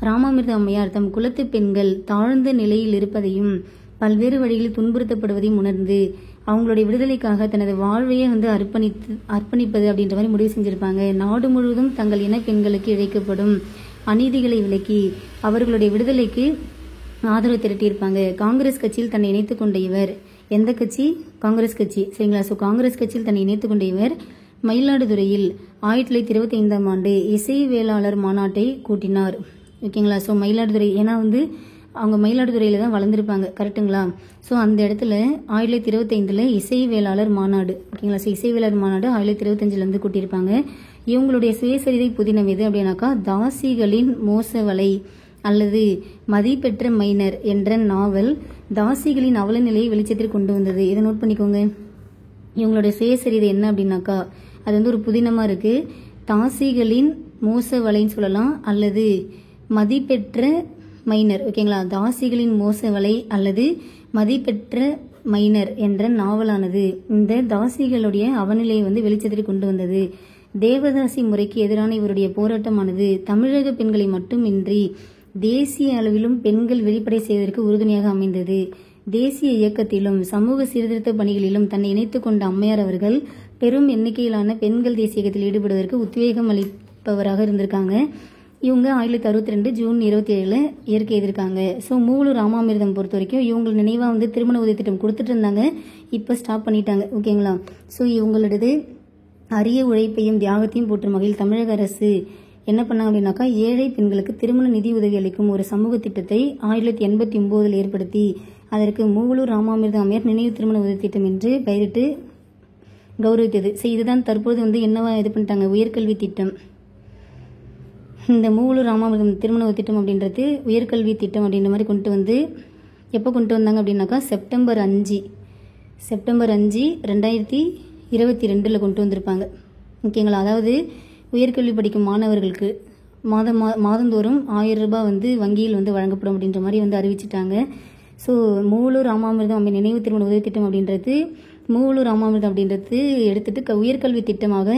ராமாமிர்த அம்மையார் தம் குலத்து பெண்கள் தாழ்ந்த நிலையில் இருப்பதையும் பல்வேறு வழிகளில் துன்புறுத்தப்படுவதையும் உணர்ந்து அவங்களுடைய விடுதலைக்காக தனது வாழ்வையே அர்ப்பணிப்பது அப்படின்ற மாதிரி முடிவு செஞ்சிருப்பாங்க. நாடு முழுவதும் தங்கள் இன பெண்களுக்கு இழைக்கப்படும் அநீதிகளை விலக்கி அவர்களுடைய விடுதலைக்கு ஆதரவு திரட்டியிருப்பாங்க. காங்கிரஸ் கட்சியில் தன்னை இணைத்துக் கொண்ட இவர், எந்த கட்சி? காங்கிரஸ் கட்சி. சரிங்களா? ஸோ காங்கிரஸ் கட்சியில் தன்னை இணைத்துக் கொண்ட இவர் மயிலாடுதுறையில் 1925ஆம் ஆண்டு இசை வேளாளர் மாநாட்டை கூட்டினார். ஓகேங்களா? ஸோ மயிலாடுதுறை, ஏன்னா அவங்க மயிலாடுதுறையில தான் வளர்ந்துருப்பாங்க. கரெக்டுங்களா? ஸோ அந்த இடத்துல 1925 இசை வேளாளர் மாநாடு. ஓகேங்களா? ஸோ இசை வேளாளர் மாநாடு 1925 கூட்டியிருப்பாங்க. இவங்களுடைய சுயசரிதை புதினம் எது அப்படின்னாக்கா தாசிகளின் மோசவலை அல்லது மதிப்பெற்ற மைனர் என்ற நாவல் தாசிகளின் அவல நிலையை வெளிச்சத்தில் கொண்டு வந்தது. இதை நோட் பண்ணிக்கோங்க. இவங்களுடைய சுயசரிதை என்ன அப்படின்னாக்கா அது ஒரு புதினமா இருக்கு. தாசிகளின் மோசவலைன்னு சொல்லலாம், அல்லது மதிப்பெற்ற மைனர். ஓகேங்களா? தாசிகளின் மோசவலை அல்லது மதிப்பெற்ற மைனர் என்ற நாவலானது இந்த தாசிகளுடைய அவநிலையை வெளிச்சத்தில் கொண்டு வந்தது. தேவதாசி முறைக்கு எதிரான இவருடைய போராட்டமானது தமிழக பெண்களை மட்டுமின்றி தேசிய அளவிலும் பெண்கள் வெளிப்படை செய்வதற்கு உறுதுணையாக அமைந்தது. தேசிய இயக்கத்திலும் சமூக சீர்திருத்த பணிகளிலும் தன்னை இணைத்துக் கொண்ட அம்மையார் அவர்கள் பெரும் எண்ணிக்கையிலான பெண்கள் தேசிய இயக்கத்தில் ஈடுபடுவதற்கு உத்வேகம் அளிப்பவராக இருந்திருக்காங்க. இவங்க 1962 ஜூன் 27 இயற்கை எழுதியிருக்காங்க. ஸோ மூவலூர் ராமாமிர்தம் பொறுத்த வரைக்கும் இவங்க நினைவாக திருமண உதவி திட்டம் கொடுத்துட்டு இருந்தாங்க. இப்போ ஸ்டாப் பண்ணிட்டாங்க. ஓகேங்களா? ஸோ இவங்களோடது அரிய உழைப்பையும் தியாகத்தையும் போற்றும் வகையில் தமிழக அரசு என்ன பண்ணாங்க அப்படின்னாக்கா ஏழை பெண்களுக்கு திருமண நிதி உதவி அளிக்கும் ஒரு சமூக திட்டத்தை 1989 ஏற்படுத்தி அதற்கு மூவலூர் ராமாமிர்தம் அம்மையார் நினைவு திருமண உதவி திட்டம் என்று பெயரிட்டு கௌரவித்தது. ஸோ இதுதான் தற்போது என்னவா இது பண்ணிட்டாங்க, உயர்கல்வி திட்டம். இந்த மூவலூர் ராமாமிர்தம் திருமண உதவி திட்டம் அப்படின்றது உயர்கல்வி திட்டம் அப்படின்ற மாதிரி எப்போ கொண்டு வந்தாங்க அப்படின்னாக்கா செப்டம்பர் 5 2022 கொண்டு வந்திருப்பாங்க. ஓகேங்களா? அதாவது உயர்கல்வி படிக்கும் மாணவர்களுக்கு மாதந்தோறும் 1000 ரூபாய் வங்கியில் வழங்கப்படும் அப்படின்ற மாதிரி அறிவிச்சிட்டாங்க. ஸோ மூவலூர் ராமாமிர்தம் அம்மை நினைவு திருமண உதவி திட்டம் அப்படின்றது மூவலூர் ராமாமிர்தம் அப்படின்றது எடுத்துட்டு உயர்கல்வி திட்டமாக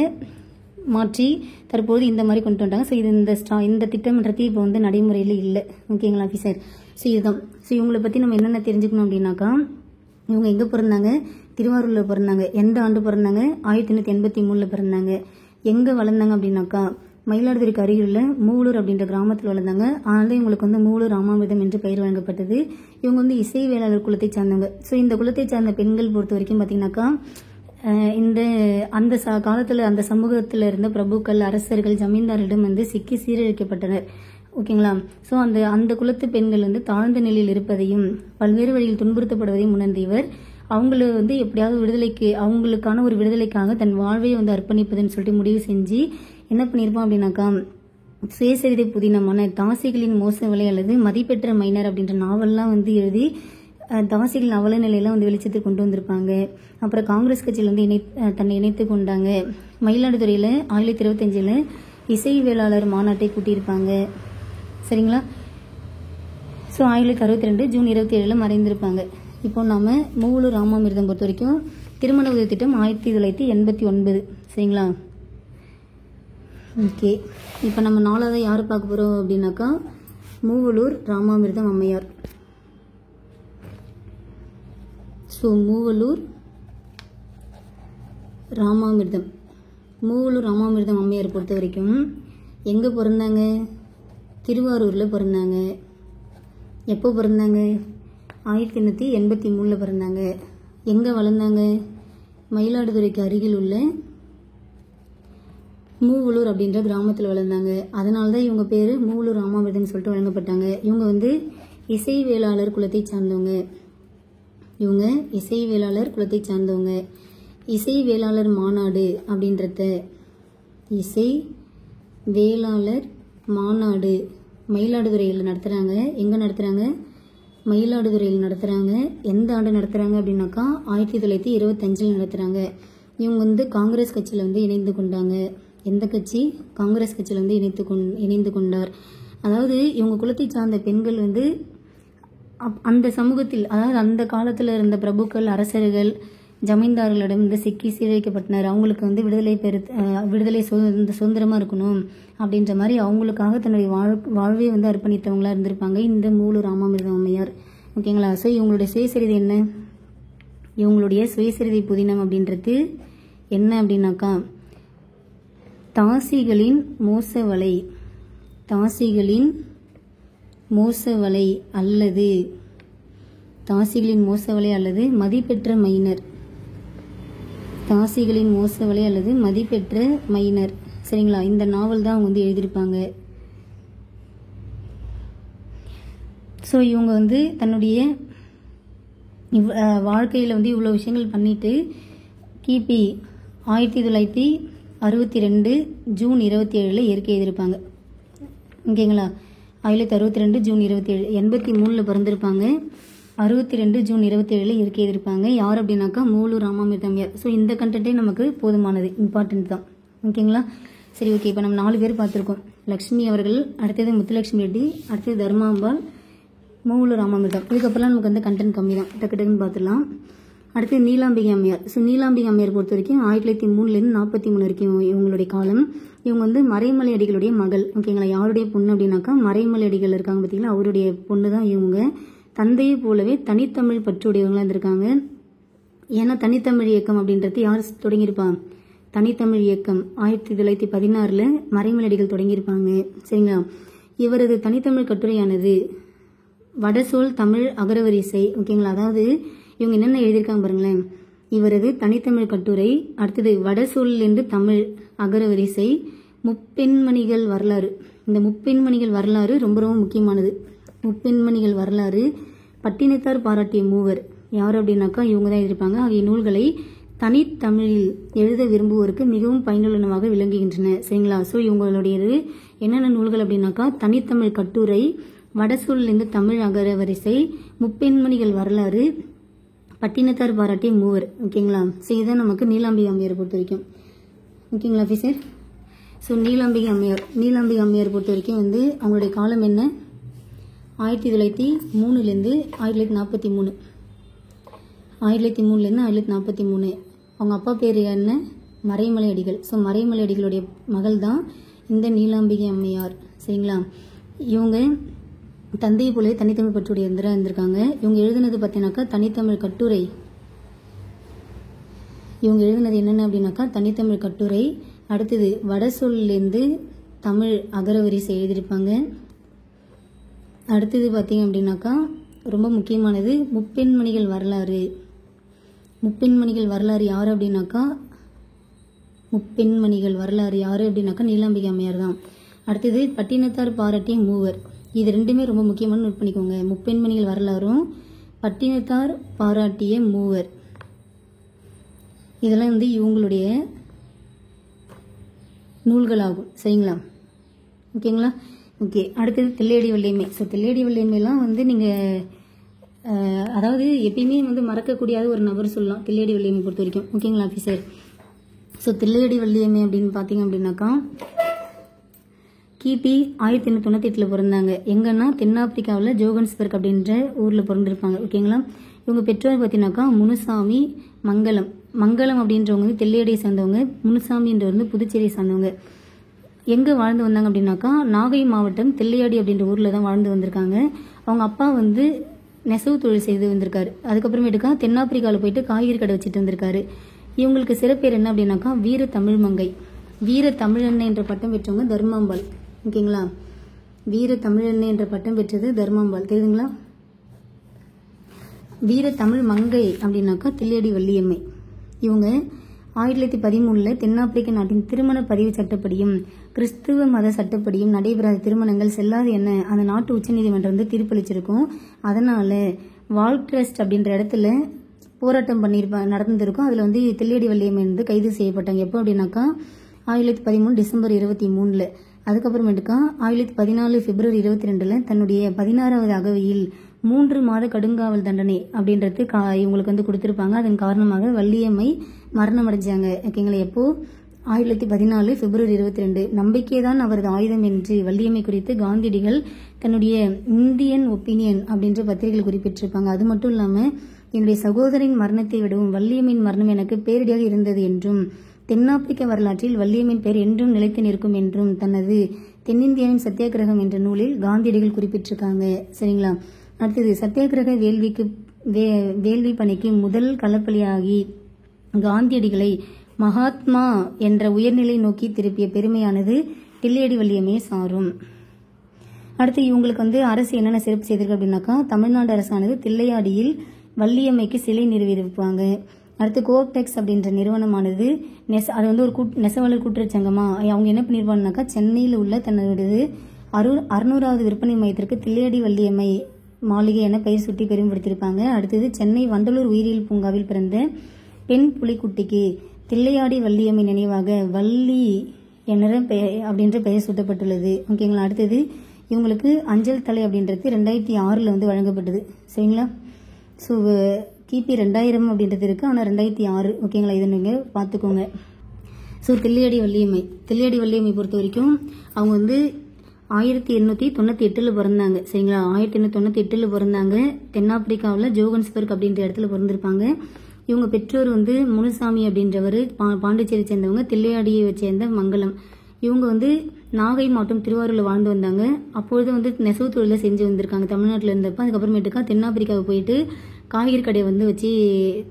மாற்றி தற்போது இந்த மாதிரி கொண்டு வந்தாங்க. ஸோ இது இந்த திட்டம்ன்றது இப்போ நடைமுறையில் இல்லை. ஓகேங்களா ஆஃபீஸர்? ஸோ இதுதான். ஸோ இவங்களை பற்றி நம்ம என்னென்ன தெரிஞ்சுக்கணும் அப்படின்னாக்கா இவங்க எங்கே பிறந்தாங்க? திருவாரூரில் பிறந்தாங்க. எந்த ஆண்டு பிறந்தாங்க? 1983 பிறந்தாங்க. எங்கே வளர்ந்தாங்க அப்படின்னாக்கா மயிலாடுதுறைக்கு அருகிலுள்ள மூவலூர் அப்படின்ற கிராமத்தில் வளர்ந்தாங்க. அதனால இவங்களுக்கு மூவலூர் ராமாமிர்தம் என்று பெயர் வழங்கப்பட்டது. இவங்க இசை வேளாளர் குலத்தை சார்ந்தவங்க. ஸோ இந்த குலத்தை சார்ந்த பெண்கள் பொறுத்த வரைக்கும் பார்த்தீங்கன்னாக்கா அந்த காலத்தில் அந்த சமூகத்தில் இருந்த பிரபுக்கள் அரசர்கள் ஜமீன்தாரிடம் சிக்கி சீரழிக்கப்பட்டனர். ஓகேங்களா? ஸோ அந்த குலத்து பெண்கள் தாழ்ந்த நிலையில் இருப்பதையும் பல்வேறு வழியில் துன்புறுத்தப்படுவதையும் உணர்ந்த இவர் அவங்கள எப்படியாவது விடுதலைக்கு அவங்களுக்கான ஒரு விடுதலைக்காக தன் வாழ்வை அர்ப்பணிப்பதுன்னு சொல்லிட்டு முடிவு செஞ்சு என்ன பண்ணியிருப்பான் அப்படின்னாக்கா சுயசரிதை புதினமான தாசிகளின் மோசவலை அல்லது மதிப்பெற்ற மைனர் அப்படின்ற நாவல்லாம் எழுதி தாசிகளின் அவல நிலையெல்லாம் வெளிச்சத்துக்கு கொண்டு வந்திருப்பாங்க. அப்புறம் காங்கிரஸ் கட்சியில் தன்னை இணைத்துக் கொண்டாங்க. மயிலாடுதுறையில் 1925 இசை வேளாளர் மாநாட்டை கூட்டியிருப்பாங்க. சரிங்களா? So 1962 June 27 மறைந்திருப்பாங்க. இப்போ நாம மூவலூர் ராமாமிர்தம் பொறுத்த வரைக்கும் திருமண உதவி திட்டம் 1989. சரிங்களா? ஓகே. இப்போ நம்ம 4வது யார் பார்க்க போறோம் அப்படின்னாக்கா மூவலூர் ராமாமிர்தம் அம்மையார். ஸோ மூவலூர் ராமாமிர்தம் அம்மையார் பொறுத்த வரைக்கும் எங்கே பிறந்தாங்க? திருவாரூரில் பிறந்தாங்க. எப்போ பிறந்தாங்க? 1983 பிறந்தாங்க. எங்கே வளர்ந்தாங்க? மயிலாடுதுறைக்கு அருகில் உள்ள மூவலூர் அப்படின்ற கிராமத்தில் வளர்ந்தாங்க. அதனால தான் இவங்க பேர் மூவலூர் ராமாமிர்தம் சொல்லிட்டு வழங்கப்பட்டாங்க. இவங்க இசை வேளாளர் குலத்தை சார்ந்தவங்க. இசை வேளாளர் மாநாடு அப்படின்றத இசை வேளாளர் மாநாடு மயிலாடுதுறையில் நடத்துகிறாங்க. எங்கே நடத்துகிறாங்க? மயிலாடுதுறையில் நடத்துகிறாங்க. எந்த ஆண்டு நடத்துகிறாங்க அப்படின்னாக்கா 1925 நடத்துகிறாங்க. இவங்க வந்து காங்கிரஸ் கட்சியில் வந்து இணைந்து கொண்டாங்க. எந்த கட்சி? காங்கிரஸ் கட்சியில் வந்து இணைந்து கொண்டார். அதாவது இவங்க குலத்தை சார்ந்த பெண்கள் வந்து அந்த சமூகத்தில், அதாவது அந்த காலத்தில் இருந்த பிரபுக்கள், அரசர்கள், ஜமீன்தார்களிடம் வந்து சிக்கி சீரழிக்கப்பட்டனர். அவங்களுக்கு வந்து விடுதலை சுதந்திரமாக இருக்கணும் அப்படின்ற மாதிரி அவங்களுக்காக தன்னுடைய வாழ்வை வந்து அர்ப்பணித்தவங்களா இருந்திருப்பாங்க இந்த மூலூர் ராமாமிர்தம் அம்மையார். ஓகேங்களா? ஸோ இவங்களுடைய சுயசரிதை என்ன? இவங்களுடைய சுயசரிதை புதினம் அப்படின்றது என்ன அப்படின்னாக்கா, தாசிகளின் மோசவலை, தாசிகளின் மோசவலை அல்லது தாசிகளின் மோசவலை அல்லது மதிப்பெற்ற மைனர், தாசிகளின் மோசவலை அல்லது மதிப்பெற்ற மைனர். சரிங்களா? இந்த நாவல் தான் அவங்க வந்து எழுதியிருப்பாங்க. ஸோ இவங்க வந்து தன்னுடைய வாழ்க்கையில் வந்து இவ்வளோ விஷயங்கள் பண்ணிட்டு கிபி 1962 ஜூன் 27 இயற்கை எழுதியிருப்பாங்க. ஓகேங்களா? 1962 ஜூன் 27, 83 பிறந்திருப்பாங்க. 62 ஜூன் 27 இயற்கை எழுதியிருப்பாங்க. யார் அப்படின்னாக்கா மூலூர் ராமாமிர்தம் அம்மையார். ஸோ இந்த கண்டென்ட்டே நமக்கு போதுமானது, இம்பார்ட்டன்ட் தான். ஓகேங்களா? சரி, ஓகே. இப்போ நம்ம 4 பேர் பார்த்துருக்கோம். லக்ஷ்மி அவர்கள், அடுத்தது முத்துலட்சுமி ரெட்டி, அடுத்தது தர்மாம்பாள், மூலூர் ராமாமிர்தம். இதுக்கப்புறம் நமக்கு வந்து கண்டென்ட் கம்மி தான், டக்குன்னு பார்த்துடலாம். அடுத்து நீலாம்பிகை அம்மையார். ஸோ நீலாம்பிகை அம்மையார் பொறுத்த வரைக்கும் 1903 43 வரைக்கும் இவங்களுடைய காலம். இவங்க வந்து மறைமலை அடிகளுடைய மகள். ஓகேங்களா? யாருடைய பொண்ணு அப்படின்னாக்கா மறைமலை அடிகள் இருக்காங்க பார்த்தீங்களா, அவருடைய பொண்ணு தான் இவங்க. தந்தையை போலவே தனித்தமிழ் பற்றுடையவங்களா இருந்திருக்காங்க. ஏன்னா தனித்தமிழ் இயக்கம் அப்படின்றது யார் தொடங்கியிருப்பாங்க? தனித்தமிழ் இயக்கம் 1916 மறைமலை அடிகள் தொடங்கியிருப்பாங்க. சரிங்களா? இவரது தனித்தமிழ் கட்டுரையானது வடசொல் தமிழ் அகரவரிசை. ஓகேங்களா? அதாவது இவங்க என்னென்ன எழுதியிருக்காங்க பாருங்களேன். இவரது தனித்தமிழ் கட்டுரை, அடுத்தது வடசொல் என்று தமிழ் அகரவரிசை, முப்பெண்மணிகள் வரலாறு. இந்த முப்பெண்மணிகள் வரலாறு ரொம்ப ரொம்ப முக்கியமானது. முப்பெண்மணிகள் வரலாறு, பட்டினத்தார் பாராட்டிய மூவர். யார் அப்படின்னாக்கா இவங்க தான் எழுதியிருப்பாங்க. ஆகிய நூல்களை தனித்தமிழில் எழுத விரும்புவோருக்கு மிகவும் பயனுள்ளனவாக விளங்குகின்றன. சரிங்களா? ஸோ இவங்களுடையது என்னென்ன நூல்கள் அப்படின்னாக்கா தனித்தமிழ் கட்டுரை, வடசொல் என்று தமிழ் அகரவரிசை, முப்பெண்மணிகள் வரலாறு, பட்டினத்தார் பாராட்டிய மூவர். ஓகேங்களா? ஸோ இதுதான் நமக்கு நீலாம்பிகை அம்மையாரை பொறுத்த வரைக்கும். ஓகேங்களா ஆஃபீஸர்? ஸோ நீலாம்பிகை அம்மையார் பொறுத்த வரைக்கும் வந்து அவங்களுடைய காலம் என்ன? 1903 1943. 1903 1943. அவங்க அப்பா பேர் என்ன? மறைமலை அடிகள். ஸோ மறைமலை அடிகளுடைய மகள் தான் இந்த நீலாம்பிகை அம்மையார். சரிங்களா? இவங்க தந்தையை போலவே தனித்தமிழ் பற்றுடைய இருந்திருக்காங்க. இவங்க எழுதுனது பார்த்தீங்கன்னாக்கா தனித்தமிழ் கட்டுரை. இவங்க எழுதுனது என்னென்ன அப்படின்னாக்கா தனித்தமிழ் கட்டுரை. அடுத்தது வடசொல்லேருந்து தமிழ் அகரவரிசை எழுதியிருப்பாங்க. அடுத்தது பார்த்தீங்க அப்படின்னாக்கா ரொம்ப முக்கியமானது முப்பெண்மணிகள் வரலாறு. முப்பெண்மணிகள் வரலாறு யார் அப்படின்னாக்கா நீலாம்பிகை அம்மையார் தான். அடுத்தது பட்டினத்தார் பாராட்டிய மூவர். இது ரெண்டுமே ரொம்ப முக்கியமான நோட் பண்ணிக்கோங்க. முப்பெண்மணிகள் வரலாறும் பட்டினத்தார் பாராட்டிய மூவர். இதெல்லாம் வந்து இவங்களுடைய நூல்களாகும். சரிங்களா? ஓகேங்களா? ஓகே. அடுத்தது தில்லையடி வள்ளியம்மை. ஸோ தில்லையடி வள்ளியம்மைலாம் வந்து நீங்கள் அதாவது எப்பயுமே வந்து மறக்கக்கூடிய ஒரு நபர் சொல்லலாம் தில்லையடி வள்ளியம்மை பொறுத்த வரைக்கும். ஓகேங்களா ஆஃபீஸர்? ஸோ தில்லையடி வள்ளியம்மை அப்படின்னு பார்த்தீங்க அப்படின்னாக்கா கிபி 1898 பிறந்தாங்க. எங்கன்னா தென்னாப்பிரிக்காவில் ஜோகன்ஸ்பர்க் அப்படின்ற ஊரில் பிறந்திருப்பாங்க. ஓகேங்களா? இவங்க பெற்றோர் பார்த்தீங்கன்னாக்கா முனுசாமி, மங்களம் அப்படின்றவங்க வந்து தில்லையடியை சார்ந்தவங்க. முனுசாமின்றவர் வந்து புதுச்சேரியை சார்ந்தவங்க. எங்கே வாழ்ந்து வந்தாங்க அப்படின்னாக்கா நாகை மாவட்டம் தில்லையாடி அப்படின்ற ஊரில் தான் வாழ்ந்து வந்திருக்காங்க. அவங்க அப்பா வந்து நெசவு தொழில் செய்து வந்திருக்காரு. அதுக்கப்புறமேட்டுக்கா தென்னாப்பிரிக்காவில் போயிட்டு காய்கறி கடை வச்சுட்டு வந்திருக்காரு. இவங்களுக்கு சிறப்பேர் என்ன அப்படின்னாக்கா வீர தமிழ் மங்கை. வீர தமிழன்னை என்ற பட்டம் பெற்றவங்க தர்மாம்பாள். ஓகேங்களா? வீர தமிழன்னை என்ற பட்டம் பெற்றது தர்மாம்பாள். தெரியுதுங்களா? வீர தமிழ் மங்கை அப்படின்னாக்கா தில்லையடி வள்ளியம்மை. இவங்க 1913 தென்னாப்பிரிக்க நாட்டின் திருமண பதிவு சட்டப்படியும் கிறிஸ்துவ மத சட்டப்படியும் நடைபெறாத திருமணங்கள் செல்லாது என அந்த நாட்டு உச்சநீதிமன்றம் வந்து தீர்ப்பளிச்சிருக்கும். அதனால வால்ட்ரஸ்ட் அப்படின்ற இடத்துல போராட்டம் நடந்திருக்கும். அதில் வந்து தில்லையாடி வள்ளியம்மை வந்து கைது செய்யப்பட்டாங்க. எப்போ அப்படின்னாக்கா 1913 டிசம்பர் 23. அதுக்கப்புறமேட்டுக்கா 1914 பிப்ரவரி 22 தன்னுடைய 16வது அகவையில் 3 மாத கடுங்காவல் தண்டனை அப்படின்றது இவங்களுக்கு வந்து கொடுத்துருப்பாங்க. அதன் காரணமாக வள்ளியம்மை மரணம் அடைஞ்சாங்க. ஓகேங்களா. எப்போ 1914 பிப்ரவரி 22. நம்பிக்கைதான் அவரது ஆயுதம் என்று வள்ளியம்மை குறித்து காந்தியடிகள் தன்னுடைய இந்தியன் ஒப்பீனியன் அப்படின்ற பத்திரிகைகள் குறிப்பிட்டிருப்பாங்க. அது மட்டும் இல்லாமல் என்னுடைய சகோதரின் மரணத்தை விடவும் வள்ளியம்மையின் மரணம் எனக்கு பேரிடியாக இருந்தது என்றும் தென்னாப்பிரிக்க வரலாற்றில் வள்ளியம்மையின் பெயர் என்றும் நிலைத்து நிற்கும் என்றும் தனது தென்னிந்தியாவின் சத்தியாகிரகம் என்ற நூலில் காந்தியடிகள் குறிப்பிட்டிருக்காங்க. சரிங்களா. அடுத்தது சத்தியாகிரக வேள்வி பணிக்கு முதல் களப்பலியாகி காந்தியடிகளை மகாத்மா என்ற உயர்நிலை நோக்கி திருப்பிய பெருமையானது தில்லையாடி வள்ளியம்மையை சாரும். அடுத்து இவங்களுக்கு வந்து அரசு என்னென்ன சிறப்பு செய்திருக்கு அப்படின்னாக்கா தமிழ்நாடு அரசானது தில்லையாடியில் வள்ளியம்மைக்கு சிலை நிறுவியிருப்பாங்க. அடுத்து கோஆப்டெக்ஸ் அப்படின்ற நிறுவனமானது அது வந்து ஒரு நெசவாளர் கூட்டுறவு சங்கமா அவங்க என்ன பண்ணிருப்பாங்கனாக்கா சென்னையில் உள்ள தன்னுடைய 600வது விற்பனை மையத்திற்கு தில்லையாடி வள்ளியம்மை மாளிகை என பெயர் சுட்டி பெருமைப்படுத்தியிருப்பாங்க. அடுத்தது சென்னை வண்டலூர் உயிரியல் பூங்காவில் பிறந்த பெண் புலிக்குட்டிக்கு தில்லையாடி வள்ளியம்மை நினைவாக வள்ளி அப்படின்ற பெயர் சூட்டப்பட்டுள்ளது. ஓகேங்களா. அடுத்தது இவங்களுக்கு அஞ்சல் தலை அப்படின்றது 2006 வந்து வழங்கப்பட்டது. சரிங்களா. ஸோ கிபி 2000 அப்படின்றது இருக்கு, ஆனால் 2006. ஓகேங்களா. இதை நீங்கள் பார்த்துக்கோங்க. ஸோ தில்லையாடி வள்ளியம்மை பொறுத்த வரைக்கும் அவங்க வந்து 1898 பிறந்தாங்க. சரிங்களா. 1898 பிறந்தாங்க. தென்னாப்பிரிக்காவில் ஜோகன்ஸ்பர்க் அப்படின்ற இடத்துல பிறந்திருப்பாங்க. இவங்க பெற்றோர் வந்து முனுசாமி அப்படின்றவர் பாண்டிச்சேரி சேர்ந்தவங்க, தில்லையாடியை சேர்ந்த மங்கலம். இவங்க வந்து நாகை மாவட்டம் திருவாரூரில் வாழ்ந்து வந்தாங்க. அப்பொழுது வந்து நெசவு தொழிலை செஞ்சு வந்திருக்காங்க தமிழ்நாட்டில் இருந்தப்ப. அதுக்கப்புறமேட்டுக்கா தென்னாப்பிரிக்காவுக்கு போயிட்டு காய்கறி கடையை வந்து வச்சு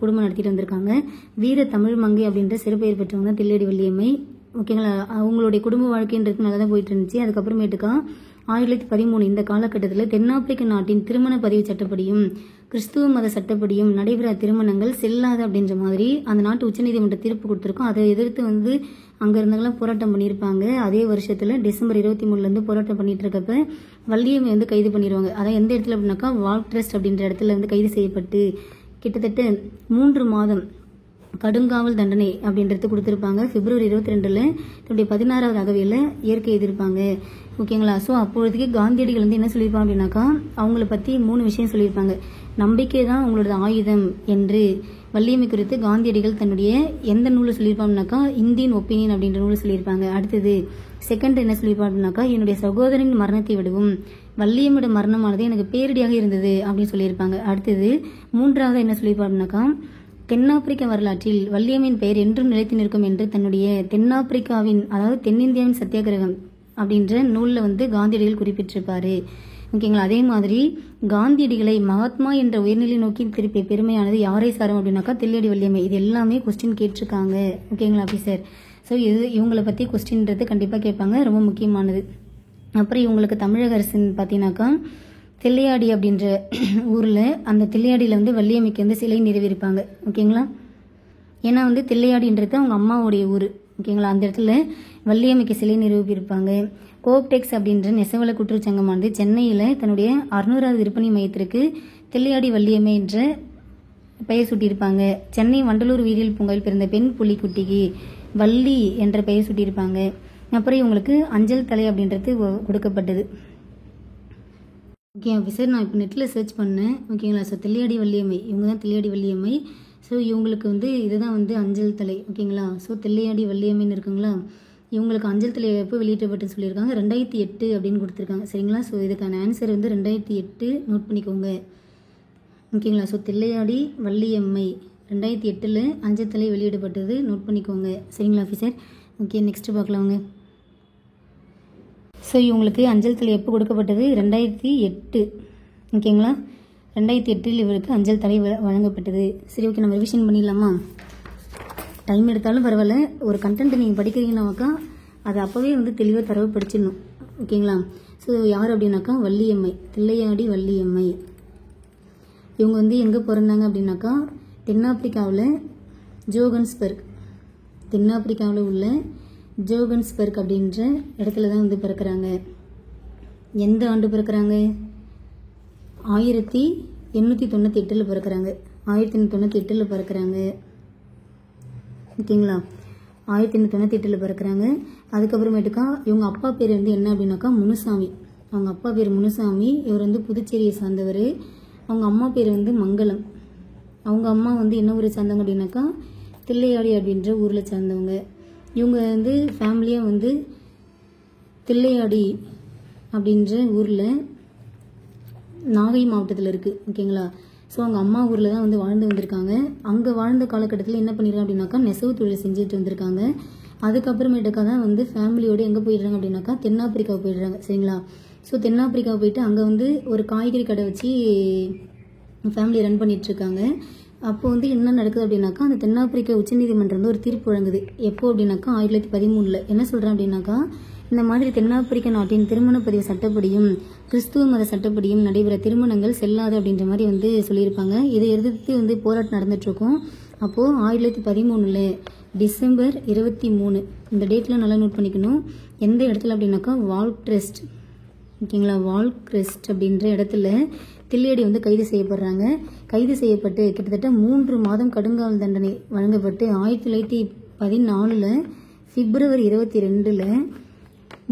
குடும்பம் நடத்திட்டு வந்திருக்காங்க. வீர தமிழ் மங்கை அப்படின்ற சிறப்பெயர் பெற்றவங்க தான் தில்லையாடி வள்ளியம்மை. ஓகேங்களா. அவங்களுடைய குடும்ப வாழ்க்கைன்றது நல்லா தான் போயிட்டு இருந்துச்சு. அதுக்கப்புறமேட்டுக்கா 1913 இந்த காலகட்டத்தில் தென்னாப்பிரிக்க நாட்டின் திருமண பதிவு சட்டப்படியும் கிறிஸ்துவ மத சட்டப்படியும் நடைபெற திருமணங்கள் செல்லாது அப்படின்ற மாதிரி அந்த நாட்டு உச்சநீதிமன்ற தீர்ப்பு கொடுத்துருக்கோம். அதை எதிர்த்து வந்து அங்க இருந்தவங்களாம் போராட்டம் பண்ணியிருப்பாங்க. அதே வருஷத்துல டிசம்பர் 23 போராட்டம் பண்ணிட்டு இருக்கப்ப வள்ளியம்மை வந்து கைது பண்ணிடுவாங்க. அதான் எந்த இடத்துல அப்படின்னாக்கா வால்க் ட்ரஸ்ட் அப்படின்ற இடத்துல வந்து கைது செய்யப்பட்டு கிட்டத்தட்ட 3 மாதம் கடுங்காவல் தண்டனை அப்படின்றது கொடுத்திருப்பாங்க. பிப்ரவரி 22 தன்னுடைய 16வது அகவையில் இயற்கை எதிர்ப்பாங்க. ஓகேங்களா. ஸோ அப்பொழுதுக்கு காந்தியடிகள் வந்து என்ன சொல்லியிருப்பாங்க அப்படின்னாக்கா அவங்கள பற்றி 3 விஷயம் சொல்லியிருப்பாங்க. நம்பிக்கை தான் உங்களோட ஆயுதம் என்று வள்ளியம்மை குறித்து காந்தியடிகள் தன்னுடைய எந்த நூலில் சொல்லியிருப்பாங்கனாக்கா இந்தியன் ஒப்பீனியன் அப்படின்ற நூலில் சொல்லியிருப்பாங்க. அடுத்தது செகண்ட் என்ன சொல்லியிருப்பாங்க அப்படின்னாக்கா என்னுடைய சகோதரின் மரணத்தை விடவும் வள்ளியம்மையோட மரணமானது எனக்கு பேரிடியாக இருந்தது அப்படின்னு சொல்லியிருப்பாங்க. அடுத்தது 3வது என்ன சொல்லியிருப்பாங்க அப்படின்னாக்கா தென்னாப்பிரிக்க வரலாற்றில் வள்ளியம்மையின் பெயர் என்றும் நிலைத்து நிற்கும் என்று தன்னுடைய தென்னாப்பிரிக்காவின் அதாவது தென்னிந்தியாவின் சத்தியாகிரகம் அப்படின்ற நூலில் வந்து காந்தியடிகள் குறிப்பிட்டிருப்பாரு. ஓகேங்களா. அதே மாதிரி காந்தியடிகளை மகாத்மா என்ற உயர்நிலை நோக்கி திருப்பிய பெருமையானது யாரை சாரும் அப்படின்னாக்கா தில்லையாடி வள்ளியம்மை. இது எல்லாமே கொஸ்டின் கேட்டிருக்காங்க. ஓகேங்களா ஆஃபீஸர். ஸோ இவங்களை பற்றி கொஸ்டின்றது கண்டிப்பாக கேட்பாங்க, ரொம்ப முக்கியமானது. அப்புறம் இவங்களுக்கு தமிழக அரசுன்னு பார்த்தீங்கன்னாக்கா தில்லையாடி அப்படின்ற ஊரில் அந்த தில்லையாடியில் வந்து வள்ளியம்மைக்கு வந்து சிலை நிறுவியிருப்பாங்க. ஓகேங்களா. ஏன்னா வந்து தில்லையாடின்றது அவங்க அம்மாவுடைய ஊர். ஓகேங்களா. அந்த இடத்துல வள்ளியம்மைக்கு சிலை நிறுவியிருப்பாங்க. கோஆப்டெக்ஸ் அப்படின்ற நெசவாளர் கூட்டுறவு சங்கமானது சென்னையில் தன்னுடைய 600வது விற்பனை மையத்திற்கு தில்லையாடி வள்ளியம்மை என்ற பெயர் சூட்டியிருப்பாங்க. சென்னை வண்டலூர் உயிரியல் பூங்காவில் பிறந்த பெண் புலிக்குட்டிக்கு வள்ளி என்ற பெயர் சூட்டியிருப்பாங்க. அப்புறம் இவங்களுக்கு அஞ்சல் தலை அப்படின்றது கொடுக்கப்பட்டது. ஓகே ஆஃபீஸர், நான் இப்போ நெட்டில் சர்ச் பண்ணேன். ஓகேங்களா. ஸோ தில்லையாடி வள்ளியம்மை இவங்க தான் தில்லையாடி வள்ளியம்மை. ஸோ இவங்களுக்கு வந்து இதுதான் வந்து அஞ்சல் தலை. ஓகேங்களா. ஸோ தில்லையாடி வள்ளியம்மைன்னு இருக்குங்களா. இவங்களுக்கு அஞ்சல் தலை எப்போ வெளியிட்டப்பட்டுன்னு சொல்லியிருக்காங்க 2008 அப்படின்னு கொடுத்துருக்காங்க. சரிங்களா. ஸோ இதுக்கான ஆன்சர் வந்து 2008 நோட் பண்ணிக்கோங்க. ஓகேங்களா. ஸோ தில்லையாடி வள்ளியம்மை 2008 அஞ்சல் தலை வெளியிடப்பட்டது நோட் பண்ணிக்கோங்க. சரிங்களா ஆஃபீஸர். ஓகே நெக்ஸ்ட் பார்க்கலாங்க. ஸோ இவங்களுக்கு அஞ்சல் தலை எப்போ கொடுக்கப்பட்டது 2008. ஓகேங்களா. 2008 இவருக்கு அஞ்சல் தலை வழங்கப்பட்டது. சரி ஓகே, நம்ம ரிவிஷன் பண்ணிடலாமா? டைம் எடுத்தாலும் பரவாயில்ல, ஒரு கண்டென்ட் நீங்கள் படிக்கிறீங்கன்னாக்கா அதை அப்போவே வந்து தெளிவாக தரவு படிச்சிடணும். ஓகேங்களா. ஸோ யார் அப்படின்னாக்கா வள்ளியம்மை, தில்லையாடி வள்ளியம்மை. இவங்க வந்து எங்கே பிறந்தாங்க அப்படின்னாக்கா தென்னாப்பிரிக்காவில் ஜோகன்ஸ்பர்க், தென்னாப்பிரிக்காவில் உள்ள ஜோகன்ஸ்பர்க் அப்படின்ற இடத்துல தான் வந்து பிறக்கிறாங்க. எந்த ஆண்டு பிறக்கிறாங்க? 1898 பிறக்கிறாங்க. 1898 பிறக்கிறாங்க. ஓகேங்களா, 1898 பிறக்கிறாங்க. அதுக்கப்புறமேட்டுக்கா இவங்க அப்பா பேர் வந்து என்ன அப்படின்னாக்கா முனுசாமி. அவங்க அப்பா பேர் முனுசாமி. இவர் வந்து புதுச்சேரியை சார்ந்தவர். அவங்க அம்மா பேர் வந்து மங்களம். அவங்க அம்மா வந்து என்ன ஊரை சார்ந்தவங்க அப்படின்னாக்கா தில்லையாடி அப்படின்ற ஊரில் சார்ந்தவங்க. இவங்க வந்து ஃபேமிலியாக வந்து தில்லையாடி அப்படின்ற ஊரில் நாகை மாவட்டத்தில் இருக்குது. ஓகேங்களா, ஸோ அவங்க அம்மா ஊரில் தான் வந்து வாழ்ந்து வந்திருக்காங்க. அங்கே வாழ்ந்த காலகட்டத்தில் என்ன பண்ணிடுறாங்க அப்படின்னாக்கா நெசவு தொழில் செஞ்சுட்டு வந்திருக்காங்க. அதுக்கப்புறமேட்டுக்கா தான் வந்து ஃபேமிலியோடு எங்கே போயிடுறாங்க அப்படின்னாக்கா தென்னாப்பிரிக்காவை போயிடுறாங்க. சரிங்களா, ஸோ தென்னாப்பிரிக்காவை போயிட்டு அங்கே வந்து ஒரு காய்கறி கடை வச்சு ஃபேமிலி ரன் பண்ணிகிட்ருக்காங்க. அப்போ வந்து என்ன நடக்குது அப்படின்னாக்கா அந்த தென்னாப்பிரிக்க உச்சநீதிமன்றம் வந்து ஒரு தீர்ப்பு வழங்குது. எப்போ அப்படின்னாக்கா 1913 என்ன சொல்கிறேன் அப்படின்னாக்கா இந்த மாதிரி தென்னாப்பிரிக்க நாட்டின் திருமண பதிவு சட்டப்படியும் கிறிஸ்துவ மத சட்டப்படியும் நடைபெற திருமணங்கள் செல்லாது அப்படின்ற மாதிரி வந்து சொல்லியிருப்பாங்க. இதை எதிர்த்து வந்து போராட்டம் நடந்துட்டுருக்கோம். அப்போது 1913 டிசம்பர் 23 இந்த டேட்டில் நல்லா நோட் பண்ணிக்கணும். எந்த இடத்துல அப்படின்னாக்கா வால்க்ரெஸ்ட். ஓகேங்களா, வால்க்ரெஸ்ட் அப்படின்ற இடத்துல தில்லையாடி வந்து கைது செய்யப்படுறாங்க. கைது செய்யப்பட்டு கிட்டத்தட்ட 3 மாதம் கடுங்காவல் தண்டனை வழங்கப்பட்டு 1914 பிப்ரவரி 22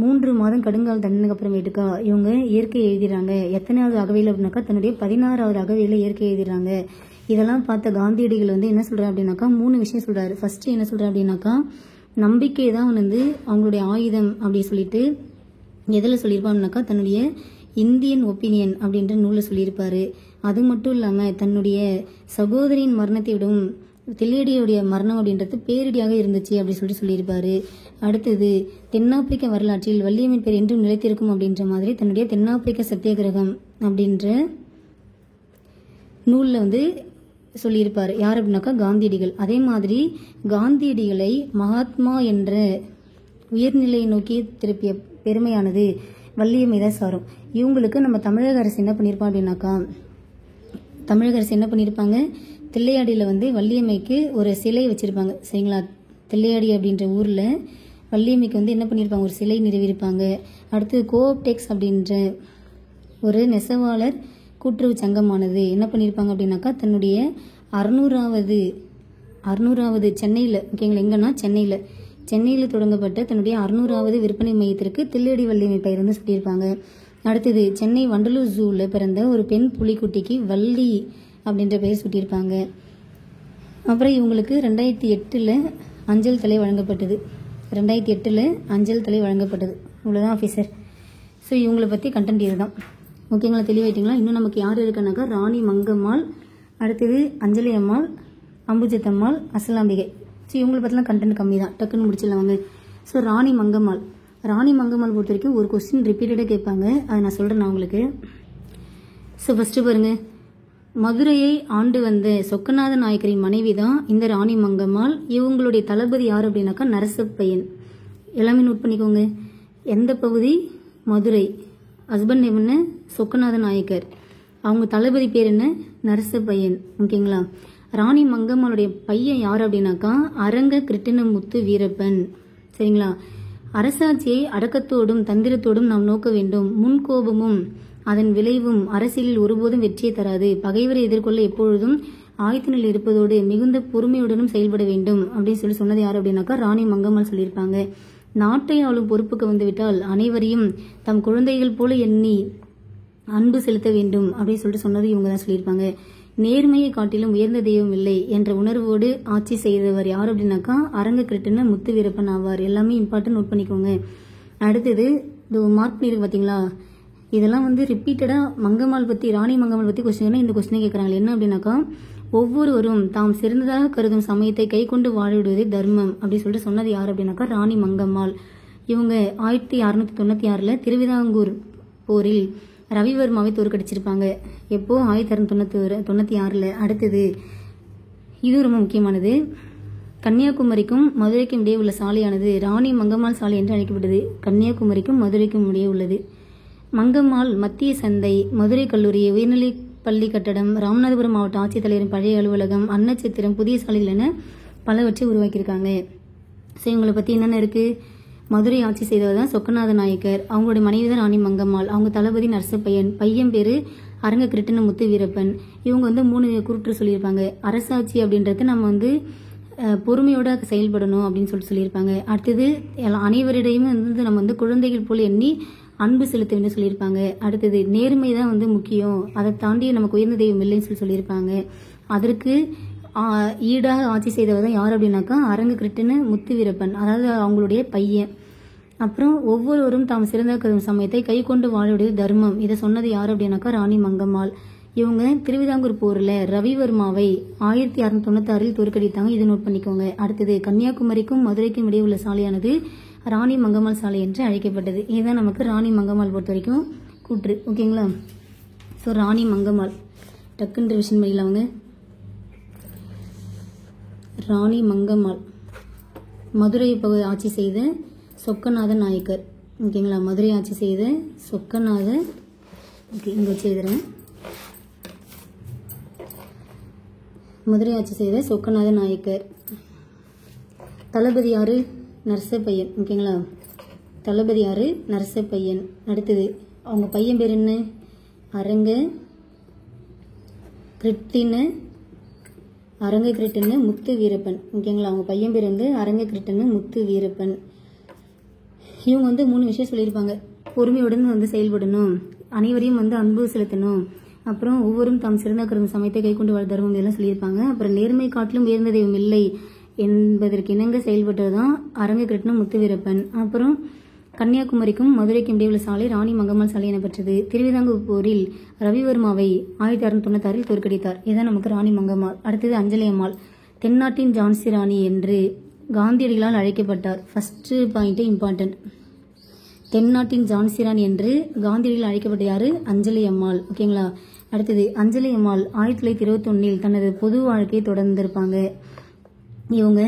3 மாதம் கடுங்காவல் தண்டனைக்கு அப்புறமேட்டுக்கா இவங்க இயற்கை எழுதிடுறாங்க. எத்தனையாவது அகவையில் அப்படின்னாக்கா தன்னுடைய 16வது அகவையில் இயற்கை எழுதிடுறாங்க. இதெல்லாம் பார்த்த காந்தியடிகள் வந்து என்ன சொல்கிறார் அப்படின்னாக்கா 3 விஷயம் சொல்கிறாரு. ஃபர்ஸ்ட் என்ன சொல்கிறார் அப்படின்னாக்கா நம்பிக்கை தான் வந்து அவங்களுடைய ஆயுதம் அப்படி சொல்லிட்டு எதில் சொல்லியிருப்பாங்கனாக்கா தன்னுடைய இந்தியன் ஒப்பீனியன் அப்படின்ற நூலில் சொல்லியிருப்பாரு. அது மட்டும் இல்லாமல் தன்னுடைய சகோதரியின் மரணத்தை விடவும் தில்லையாடியுடைய மரணம் அப்படின்றது பேரிடியாக இருந்துச்சு அப்படின்னு சொல்லியிருப்பாரு. அடுத்தது தென்னாப்பிரிக்க வரலாற்றில் வள்ளியம்மையின் பேர் என்றும் நிலைத்திருக்கும் அப்படின்ற மாதிரி தன்னுடைய தென்னாப்பிரிக்க சத்தியாகிரகம் அப்படின்ற நூலில் வந்து சொல்லியிருப்பார். யார் அப்படின்னாக்கா காந்தியடிகள். அதே மாதிரி காந்தியடிகளை மகாத்மா என்ற உயர்நிலையை நோக்கி திருப்பிய பெருமையானது வள்ளியம்மை தான் சாரும். இவங்களுக்கு நம்ம தமிழக அரசு என்ன பண்ணியிருப்போம் அப்படின்னாக்கா தமிழக அரசு என்ன பண்ணியிருப்பாங்க தில்லையாடியில் வந்து வள்ளியம்மைக்கு ஒரு சிலை வச்சுருப்பாங்க. சரிங்களா, தில்லையாடி அப்படின்ற ஊரில் வள்ளியம்மைக்கு வந்து என்ன பண்ணியிருப்பாங்க ஒரு சிலை நிறுவியிருப்பாங்க. அடுத்து கோஆப்டெக்ஸ் அப்படின்ற ஒரு நெசவாளர் கூட்டுறவு சங்கமானது என்ன பண்ணியிருப்பாங்க அப்படின்னாக்கா தன்னுடைய 600வது சென்னையில், ஓகேங்களா, எங்கன்னா சென்னையில் தொடங்கப்பட்ட தன்னுடைய 600வது விற்பனை மையத்திற்கு தில்லையாடி வள்ளியம்மை பெயர் வந்து சொல்லியிருப்பாங்க. அடுத்தது சென்னை வண்டலூர் ஜூவில் பிறந்த ஒரு பெண் புலிக்குட்டிக்கு வள்ளி அப்படின்ற பெயர் சூட்டியிருப்பாங்க. அப்புறம் இவங்களுக்கு 2008 அஞ்சல் தலை வழங்கப்பட்டது. 2008 அஞ்சல் தலை வழங்கப்பட்டது. இவ்வளோதான் ஆஃபீஸர். ஸோ இவங்களை பற்றி கண்டென்ட் இதுதான். ஓகேங்களா, தெளிவாயிட்டீங்களா? இன்னும் நமக்கு யார் இருக்கானாக்கா ராணி மங்கம்மாள், அடுத்தது அஞ்சலி அம்மாள், அம்புஜத்தம்மாள், அசலாம்பிகை. ஸோ இவங்களை பற்றிலாம் கண்டென்ட் கம்மி தான், டக்குன்னு முடிச்சிடலாம் வாங்க. ஸோ ராணி மங்கம்மாள் பொறுத்த வரைக்கும் ஒரு கொஸ்டின் ரிப்பீட்டடாக கேட்பாங்க. அதை நான் சொல்கிறேன் நான் உங்களுக்கு. ஸோ ஃபஸ்ட்டு பாருங்கள், மதுரையை ஆண்டு வந்த சொக்கநாத நாயக்கரின் மனைவி தான் இந்த ராணி மங்கம்மாள். இவங்களுடைய தளபதி யார் அப்படின்னாக்கா நரசப்பையன். எல்லாமே நோட் பண்ணிக்கோங்க. எந்த பகுதி? மதுரை. ஹஸ்பண்ட் நேம் என்ன? சொக்கநாத நாயக்கர். அவங்க தளபதி பேர் என்ன? நரசப்பையன். ஓகேங்களா. ராணி மங்கம்மாளுடைய பையன் யார் அப்படின்னாக்கா அரங்க கிருட்டிணமுத்து வீரப்பன். சரிங்களா. அரசாட்சியை அடக்கத்தோடும் தந்திரத்தோடும் நாம் நோக்க வேண்டும். முன்கோபமும் அதன் விளைவும் அரசியலில் ஒருபோதும் வெற்றியை தராது. பகைவரை எதிர்கொள்ள எப்பொழுதும் ஆயத்தினில் இருப்பதோடு மிகுந்த பொறுமையுடனும் செயல்பட வேண்டும் அப்படின்னு சொன்னது யார் அப்படின்னாக்கா ராணி மங்கம்மாள் சொல்லியிருப்பாங்க. நாட்டை ஆளும் பொறுப்புக்கு வந்துவிட்டால் அனைவரையும் தம் குழந்தைகள் போல எண்ணி அன்பு செலுத்த வேண்டும் அப்படின்னு சொன்னது இவங்க தான் சொல்லியிருப்பாங்க. நேர்மையை காட்டிலும் உயர்ந்த தெய்வம் இல்லை என்ற உணர்வோடு ஆட்சி செய்தவர் யார் அப்படின்னாக்கா அரங்க கிருட்டின முத்து வீரப்பன் ஆவார். எல்லாமே இம்பார்ட்டன்ட் நோட் பண்ணிக்கோங்க. அடுத்தது இது மார்க் பண்ணிருக்கு பார்த்தீங்களா. இதெல்லாம் வந்து ரிப்பீட்டடாக மங்கம்மாள் பற்றி, ராணி மங்கம்மாள் பற்றி கொஸ்டின் இந்த கொஸ்டினை கேட்குறாங்க. என்ன அப்படின்னாக்கா ஒவ்வொருவரும் தாம் சிறந்ததாக கருதும் சமயத்தை கை கொண்டு வாழிடுவதே தர்மம் அப்படின்னு சொன்னது யார் அப்படின்னாக்கா ராணி மங்கம்மாள். இவங்க 1696 திருவிதாங்கூர் போரில் ரவிவர்மாவை தோற்கடிச்சிருப்பாங்க. எப்போ? 1696. அடுத்தது இது ரொம்ப முக்கியமானது. கன்னியாகுமரிக்கும் மதுரைக்கும் இடையே உள்ள சாலையானது ராணி மங்கம்மாள் சாலை என்று அழைக்கப்பட்டது. கன்னியாகுமரிக்கும் மதுரைக்கும் இடையே உள்ளது. மங்கம்மாள் மத்திய சந்தை, மதுரை கல்லூரி, உயர்நிலை பள்ளி கட்டடம், ராமநாதபுரம் மாவட்ட ஆட்சித்தலைவரின் பழைய அலுவலகம், அன்னச்சித்திரம், புதிய சாலைகள் என பலவற்றை உருவாக்கியிருக்காங்க. ஸோ இவங்களை பற்றி என்னென்ன இருக்குது? மதுரை ஆட்சி செய்தவர் தான் சொக்கநாத நாயக்கர். அவங்களுடைய மனைவி தான் ராணி மங்கம்மாள். அவங்க தளபதி நரசப்பையன். பையன் பேர் அரங்க கிருட்டின முத்து வீரப்பன். இவங்க வந்து 3 கூற்று சொல்லியிருப்பாங்க. அரசாட்சி அப்படின்றது நம்ம வந்து பொறுமையோட செயல்படணும் அப்படின்னு சொல்லியிருப்பாங்க. அடுத்தது அனைவரிடையும் வந்து நம்ம வந்து குழந்தைகள் போல் எண்ணி அன்பு செலுத்த வேண்டும் சொல்லியிருப்பாங்க. அடுத்தது நேர்மை தான் வந்து முக்கியம், அதை தாண்டி நமக்கு உயர்ந்த தெய்வம் இல்லைன்னு சொல்லியிருப்பாங்க. அதற்கு ஈடாக ஆட்சி செய்தவர் தான் யார் அப்படின்னாக்கா அரங்க கிருட்டின முத்து வீரப்பன், அதாவது அவங்களுடைய பையன். அப்புறம் ஒவ்வொருவரும் தாம் சிறந்த சமயத்தை கை கொண்டு வாழுடைய தர்மம், இதை சொன்னது யார் அப்படின்னாக்கா ராணி மங்கம்மாள். இவங்க திருவிதாங்கூர் போர்ல ரவிவர்மாவை 1696 தோற்கடித்தாங்க. இதை நோட் பண்ணிக்கோங்க. அடுத்தது கன்னியாகுமரிக்கும் மதுரைக்கும் இடையே உள்ள சாலையானது ராணி மங்கம்மாள் சாலை என்று அழைக்கப்பட்டது. இதுதான் நமக்கு ராணி மங்கம்மாள் பொறுத்த வரைக்கும் கூற்று. ஓகேங்களா? ஸோ ராணி மங்கம்மாள் டக்குன்னு ரிவிஷன் பண்ணிடலாம். அவங்க ராணி மங்கம்மாள் மதுரை ஆட்சி செய்த சொக்கநாத நாயக்கர். ஓகேங்களா? மதுரை ஆட்சி செய்த சொக்கநாத, ஓகே இங்கே வச்சு எழுதுறேன். மதுரை ஆட்சி செய்த சொக்கநாத நாயக்கர். தளபதி யாரு? நரசப்பையன். ஓகேங்களா? தளபதி யாரு? நரசப்பையன். அடுத்தது அவங்க பையன் பேர் என்ன? அரங்க கிருட்டின முத்து வீரப்பன். ஓகேங்களா? அவங்க பையன் பேர் வந்து அரங்க கிருட்டின முத்து வீரப்பன். இவங்க வந்து 3 விஷயம் சொல்லியிருப்பாங்க. பொறுமையுடன் வந்து செயல்படணும், அனைவரையும் வந்து அன்பு செலுத்தணும், அப்புறம் ஒவ்வொரும் தாம் சிறந்த சமயத்தை கை கொண்டு வாழ் தர்மம் இதெல்லாம் சொல்லியிருப்பாங்க. அப்புறம் நேர்மை காட்டிலும் உயர்ந்த தெய்வம் இல்லை என்பதற்கு இணங்க செயல்பட்டதுதான் அரங்க கிருட்டின முத்து வீரப்பன். அப்புறம் கன்னியாகுமரிக்கும் மதுரைக்கும் இடையே உள்ள சாலை ராணி மங்கம்மாள் சாலை எனப்பட்டது. திருவிதாங்கூர் போரில் ரவிவர்மாவை 1696 தோற்கடித்தார். இதுதான் நமக்கு ராணி மங்கம்மாள். அடுத்தது அஞ்சலி அம்மாள். தென்னாட்டின் ஜான்சி ராணி என்று காந்தியடிகளால் அழைக்கப்பட்டார். First point important. தென்னாட்டின் ஜான்சி ராணி என்று காந்தியடிகளால் அழைக்கப்பட்ட யாரு? அஞ்சலி அம்மாள். ஓகேங்களா? அடுத்தது அஞ்சலி அம்மாள் 1921 தனது பொது வாழ்க்கையை தொடர்ந்திருப்பாங்க. இவங்க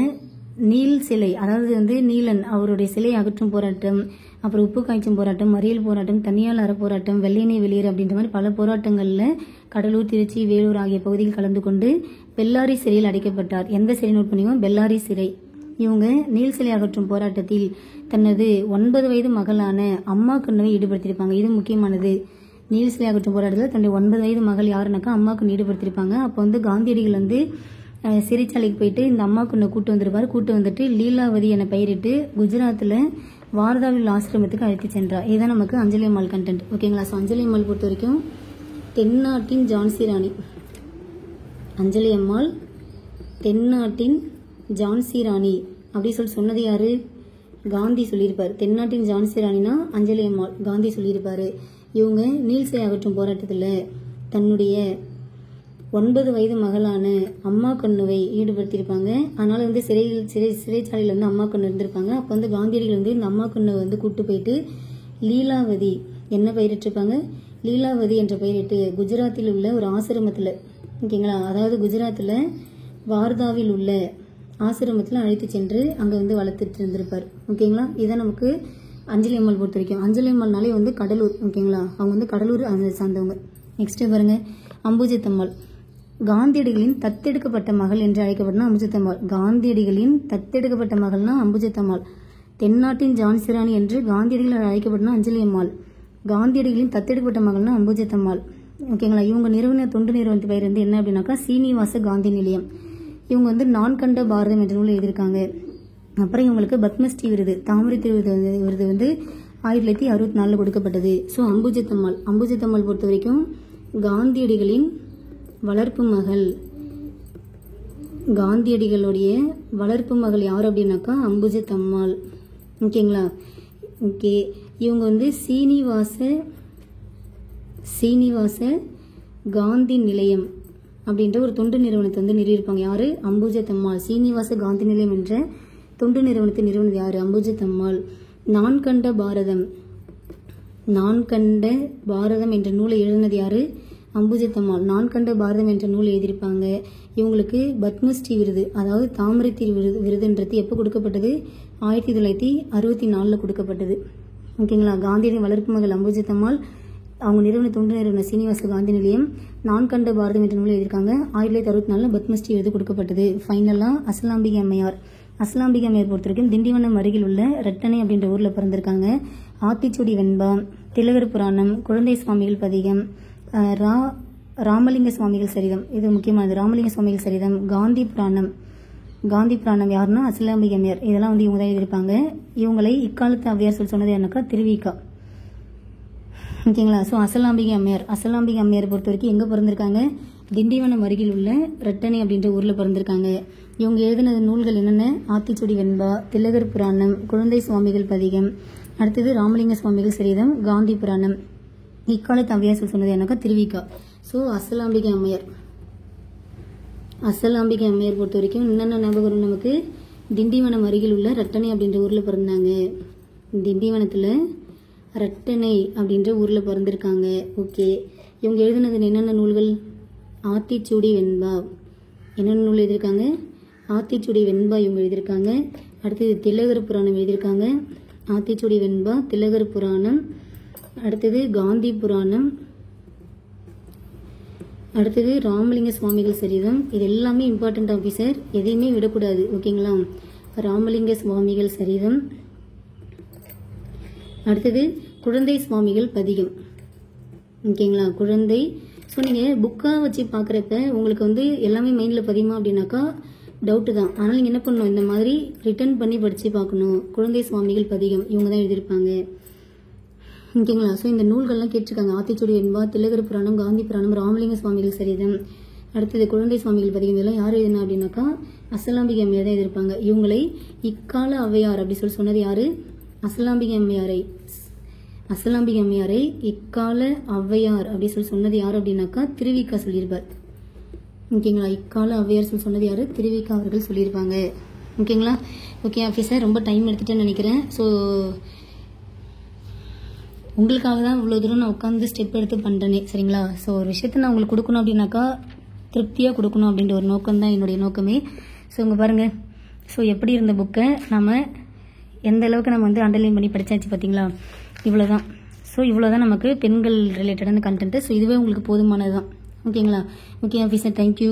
நீல் சிலை, அதாவது வந்து நீலன் அவருடைய சிலை அகற்றும் போராட்டம், அப்புறம் உப்பு காய்ச்சும் போராட்டம், மறியல் போராட்டம், தனியால் அற போராட்டம், வெள்ளையனே வெளியேறு அப்படின்ற மாதிரி பல போராட்டங்களில் கடலூர், திருச்சி, வேலூர் ஆகிய பகுதியில் கலந்து கொண்டு பெல்லாரி சிறையில் அடைக்கப்பட்டார். எந்த சிறை நோட் பண்ணிக்கோங்க? பெல்லாரி சிறை. இவங்க நீல் சிலை அகற்றும் போராட்டத்தில் தனது 9 வயது மகளான அம்மா கண்ணுவை ஈடுபடுத்தியிருப்பாங்க. இது முக்கியமானது. நீல் சிலை அகற்றும் போராட்டத்தில் தன்னுடைய 9 வயது மகள் யாருனாக்கா அம்மா கண்ணு ஈடுபடுத்தியிருப்பாங்க. அப்போ வந்து காந்தியடிகள் வந்து சிறைச்சாலைக்கு போயிட்டு இந்த அம்மா கண்ணை கூட்டு வந்திருப்பாரு. கூட்டு வந்துட்டு லீலாவதி என பெயரிட்டு குஜராத்தில் வார்தாவில் ஆசிரமத்துக்கு அழைத்து சென்றார். இதுதான் நமக்கு அஞ்சலி அம்மாள் கண்டென்ட். ஓகேங்களா? ஸோ அஞ்சலி அம்மாள் பொறுத்த வரைக்கும் தென்னாட்டின் ஜான்சி ராணி. அஞ்சலி அம்மாள் தென்னாட்டின் ஜான்சி ராணி அப்படி சொன்னது யாரு? காந்தி சொல்லியிருப்பார். தென்னாட்டின் ஜான்சி ராணினா அஞ்சலி அம்மாள், காந்தி சொல்லியிருப்பாரு. இவங்க நீல் சிலை அகற்றும் போராட்டத்தில் தன்னுடைய 9 வயது மகளான அம்மா கண்ணுவை ஈடுபடுத்தியிருப்பாங்க. அதனால வந்து சிறைச்சாலையில் வந்து அம்மா கண்ணு இருந்திருப்பாங்க. அப்போ வந்து காந்தியடிகள் வந்து இந்த அம்மா கண்ணை வந்து கூட்டு போயிட்டு லீலாவதி என்ன பெயரிட்டிருப்பாங்க? லீலாவதி என்ற பெயரிட்டு குஜராத்தில் உள்ள ஒரு ஆசிரமத்தில், ஓகேங்களா, அதாவது குஜராத்தில் வார்தாவில் உள்ள ஆசிரமத்தில் அழைத்து சென்று அங்கே வந்து வளர்த்துட்டு இருந்திருப்பார். ஓகேங்களா? இதான் நமக்கு அஞ்சலி அம்மாள் பொறுத்த வரைக்கும். அஞ்சலி அம்மாள்னாலே வந்து கடலூர். ஓகேங்களா? அவங்க வந்து கடலூர் சார்ந்தவங்க. நெக்ஸ்ட் பாருங்க, அம்புஜத்தம்மாள். காந்தியடிகளின் தத்தெடுக்கப்பட்ட மகள் என்று அழைக்கப்பட்ட அம்புஜத்தம்மாள். காந்தியடிகளின் தத்தெடுக்கப்பட்ட மகள்னா அம்புஜத்தம்மாள். தென்னாட்டின் ஜான்சி ராணி என்று காந்தியடிகள் அழைக்கப்பட்ட அஞ்சலி அம்மாள். காந்தியடிகளின் தத்தெடுக்கப்பட்ட மகள்னா அம்புஜத்தம்மாள். ஓகேங்களா? இவங்க நிறுவன தொண்டு நிறுவனத்து பெயர் வந்து என்ன அப்படின்னாக்கா சீனிவாச காந்தி நிலையம். இவங்க வந்து நான் கண்ட பாரதம் என்ற நூலை எழுதியிருக்காங்க. அப்புறம் இவங்களுக்கு பத்மஸ்ரீ விருது, தாமரை விருது வந்து 1964 கொடுக்கப்பட்டது. ஸோ அம்புஜத்தம்மாள் பொறுத்த வரைக்கும் காந்தியடிகளின் வளர்ப்பு மகள். காந்தியடிகளுடைய வளர்ப்பு மகள் யார் அப்படின்னாக்கா அம்புஜத்தம்மாள். ஓகேங்களா? ஓகே, இவங்க வந்து சீனிவாச காந்தி நிலையம் அப்படின்ற ஒரு தொண்டு நிறுவனத்தை வந்து நிறுவியிருப்பாங்க. யாரு? அம்புஜத்தம்மாள். சீனிவாச காந்தி நிலையம் என்ற தொண்டு நிறுவனத்தை நிறுவனது யாரு? அம்புஜத்தம்மாள். நான் கண்ட பாரதம் என்ற நூலை எழுதினது யாரு? அம்புஜத்தம்மாள். நான் கண்ட பாரதம் என்ற நூல் எழுதியிருப்பாங்க. இவங்களுக்கு பத்மஸ்ரீ விருது, அதாவது தாமரைத்தீ விருதுன்றது எப்போ கொடுக்கப்பட்டது? 1964 கொடுக்கப்பட்டது. ஓகேங்களா? காந்தியின் வளர்ப்பு மகள் அம்புஜத்தம்மாள். அவங்க நிறுவன தொண்டு நிறுவன சீனிவாச காந்தி நிலையம் நான் கண்ட பாரதம் என்ற நூல் எழுதியிருக்காங்க. 1964 பத்மஸ்ரீ விருது கொடுக்கப்பட்டது. ஃபைனலா அசலாம்பிகை அம்மையார். அசலாம்பிகை அம்மையார் பொறுத்த வரைக்கும் திண்டிவனம் அருகில் உள்ள ரெட்டனை அப்படின்ற ஊர்ல பிறந்திருக்காங்க. ஆத்திச்சூடி வெண்பா, திலகர் புராணம், குழந்தை சுவாமிகள் பதிகம், ராமலிங்க சுவாமிகள் சரிதம், இது முக்கியமானது. ராமலிங்க சுவாமிகள் சரிதம், காந்தி புராணம் யாருன்னா அசலாம்பிகை அம்மையார். இதெல்லாம் வந்து இவங்க தான் எழுதியிருப்பாங்க. இவங்களை இக்காலத்து ஔவையார் சொன்னது என்னக்கா திருவிக்கா. ஓகேங்களா. ஸோ அசலாம்பிகை அம்மையார் பொறுத்த வரைக்கும் எங்கே பிறந்திருக்காங்க? திண்டிவனம் அருகில் உள்ள ரெட்டனை அப்படின்ற ஊரில் பிறந்திருக்காங்க. இவங்க எழுதின நூல்கள் என்னென்ன? ஆத்திச்சூடி வெண்பா, திலகர் புராணம், குழந்தை சுவாமிகள் பதிகம், அடுத்தது ராமலிங்க சுவாமிகள் சரிதம், காந்தி புராணம். இக்காலத்து ஔவையார் சொன்னது என்னக்கா திருவிக்கா. ஸோ அசலாம்பிகை அம்மையார் பொறுத்த வரைக்கும் என்னென்ன ஞாபகம் வரும் நமக்கு? திண்டிவனம் அருகில் உள்ள ரெட்டனை அப்படின்ற ஊரில் பிறந்தாங்க. திண்டிவனத்தில் ரெட்டனை அப்படின்ற ஊரில் பிறந்திருக்காங்க. ஓகே. இவங்க எழுதினது என்னென்ன நூல்கள்? ஆத்திச்சூடி வெண்பா. என்னென்ன நூல் எழுதியிருக்காங்க? ஆத்திச்சூடி வெண்பா இவங்க எழுதியிருக்காங்க. அடுத்தது திலகர் புராணம் எழுதியிருக்காங்க. ஆத்திச்சூடி வெண்பா, திலகர் புராணம், அடுத்தது காந்தி புராணம், அடுத்தது ராமலிங்க சுவாமிகள் சரிதம். இது எல்லாமே இம்பார்ட்டன்ட் ஆஃபீஸர், எதையுமே விடக்கூடாது. ஓகேங்களா. ராமலிங்க சுவாமிகள் சரிதம், அடுத்தது குழந்தை சுவாமிகள் பதிகம். ஓகேங்களா. குழந்தை. ஸோ நீங்கள் புக்காக வச்சு பார்க்குறப்ப உங்களுக்கு வந்து எல்லாமே மைண்டில் பதியுமா அப்படின்னாக்கா டவுட்டு தான். ஆனால் நீங்கள் என்ன பண்ணணும்? இந்த மாதிரி ரிட்டர்ன் பண்ணி படித்து பார்க்கணும். குழந்தை சுவாமிகள் பதிகம் இவங்க தான் எழுதியிருப்பாங்க. ஓகேங்களா. ஸோ இந்த நூல்கள்லாம் கேட்டிருக்காங்க. ஆத்திச்சூடி வெண்பா, திலகர் புராணம், காந்தி புராணம், ராமலிங்க சுவாமிகள் சரிதம், அடுத்தது குழந்தை சுவாமிகள் பதிகம். இதெல்லாம் யார் எழுதினா அப்படின்னாக்கா அசலாம்பிகை அம்மையார் தான் எழுதியிருப்பாங்க. இவங்களை இக்கால ஔவையார் அப்படி சொன்னது யாரு? அசலாம்பிகை அம்மையாரை இக்கால ஔவையார் அப்படி சொன்னது யார் அப்படின்னாக்கா திருவிக்கா சொல்லியிருப்பார். ஓகேங்களா. இக்கால ஔவையார் சொன்னது யாரு? திருவிக்கா அவர்கள் சொல்லியிருப்பாங்க. ஓகேங்களா. ஓகே ஆஃபீஸர், ரொம்ப டைம் எடுத்துட்டேன்னு நினைக்கிறேன். ஸோ உங்களுக்காக தான் இவ்வளோ தூரம் நான் உட்காந்து ஸ்டெப் எடுத்து பண்ணுறேனே. சரிங்களா. ஸோ ஒரு விஷயத்த நான் உங்களுக்கு கொடுக்கணும் அப்படின்னாக்கா திருப்தியாக கொடுக்கணும் அப்படின்ற ஒரு நோக்கம் தான் என்னுடைய நோக்கமே. ஸோ இங்கே பாருங்கள். ஸோ எப்படி இருந்த புக்கை நம்ம எந்த அளவுக்கு நம்ம வந்து அண்டர்லைன் பண்ணி படித்தாச்சு பார்த்தீங்களா? இவ்வளோ தான். ஸோ இவ்வளோ தான் நமக்கு பெண்கள் ரிலேட்டடான கண்டென்ட்டு. ஸோ இதுவே உங்களுக்கு போதுமானது தான். ஓகேங்களா. Okay officer, thank you.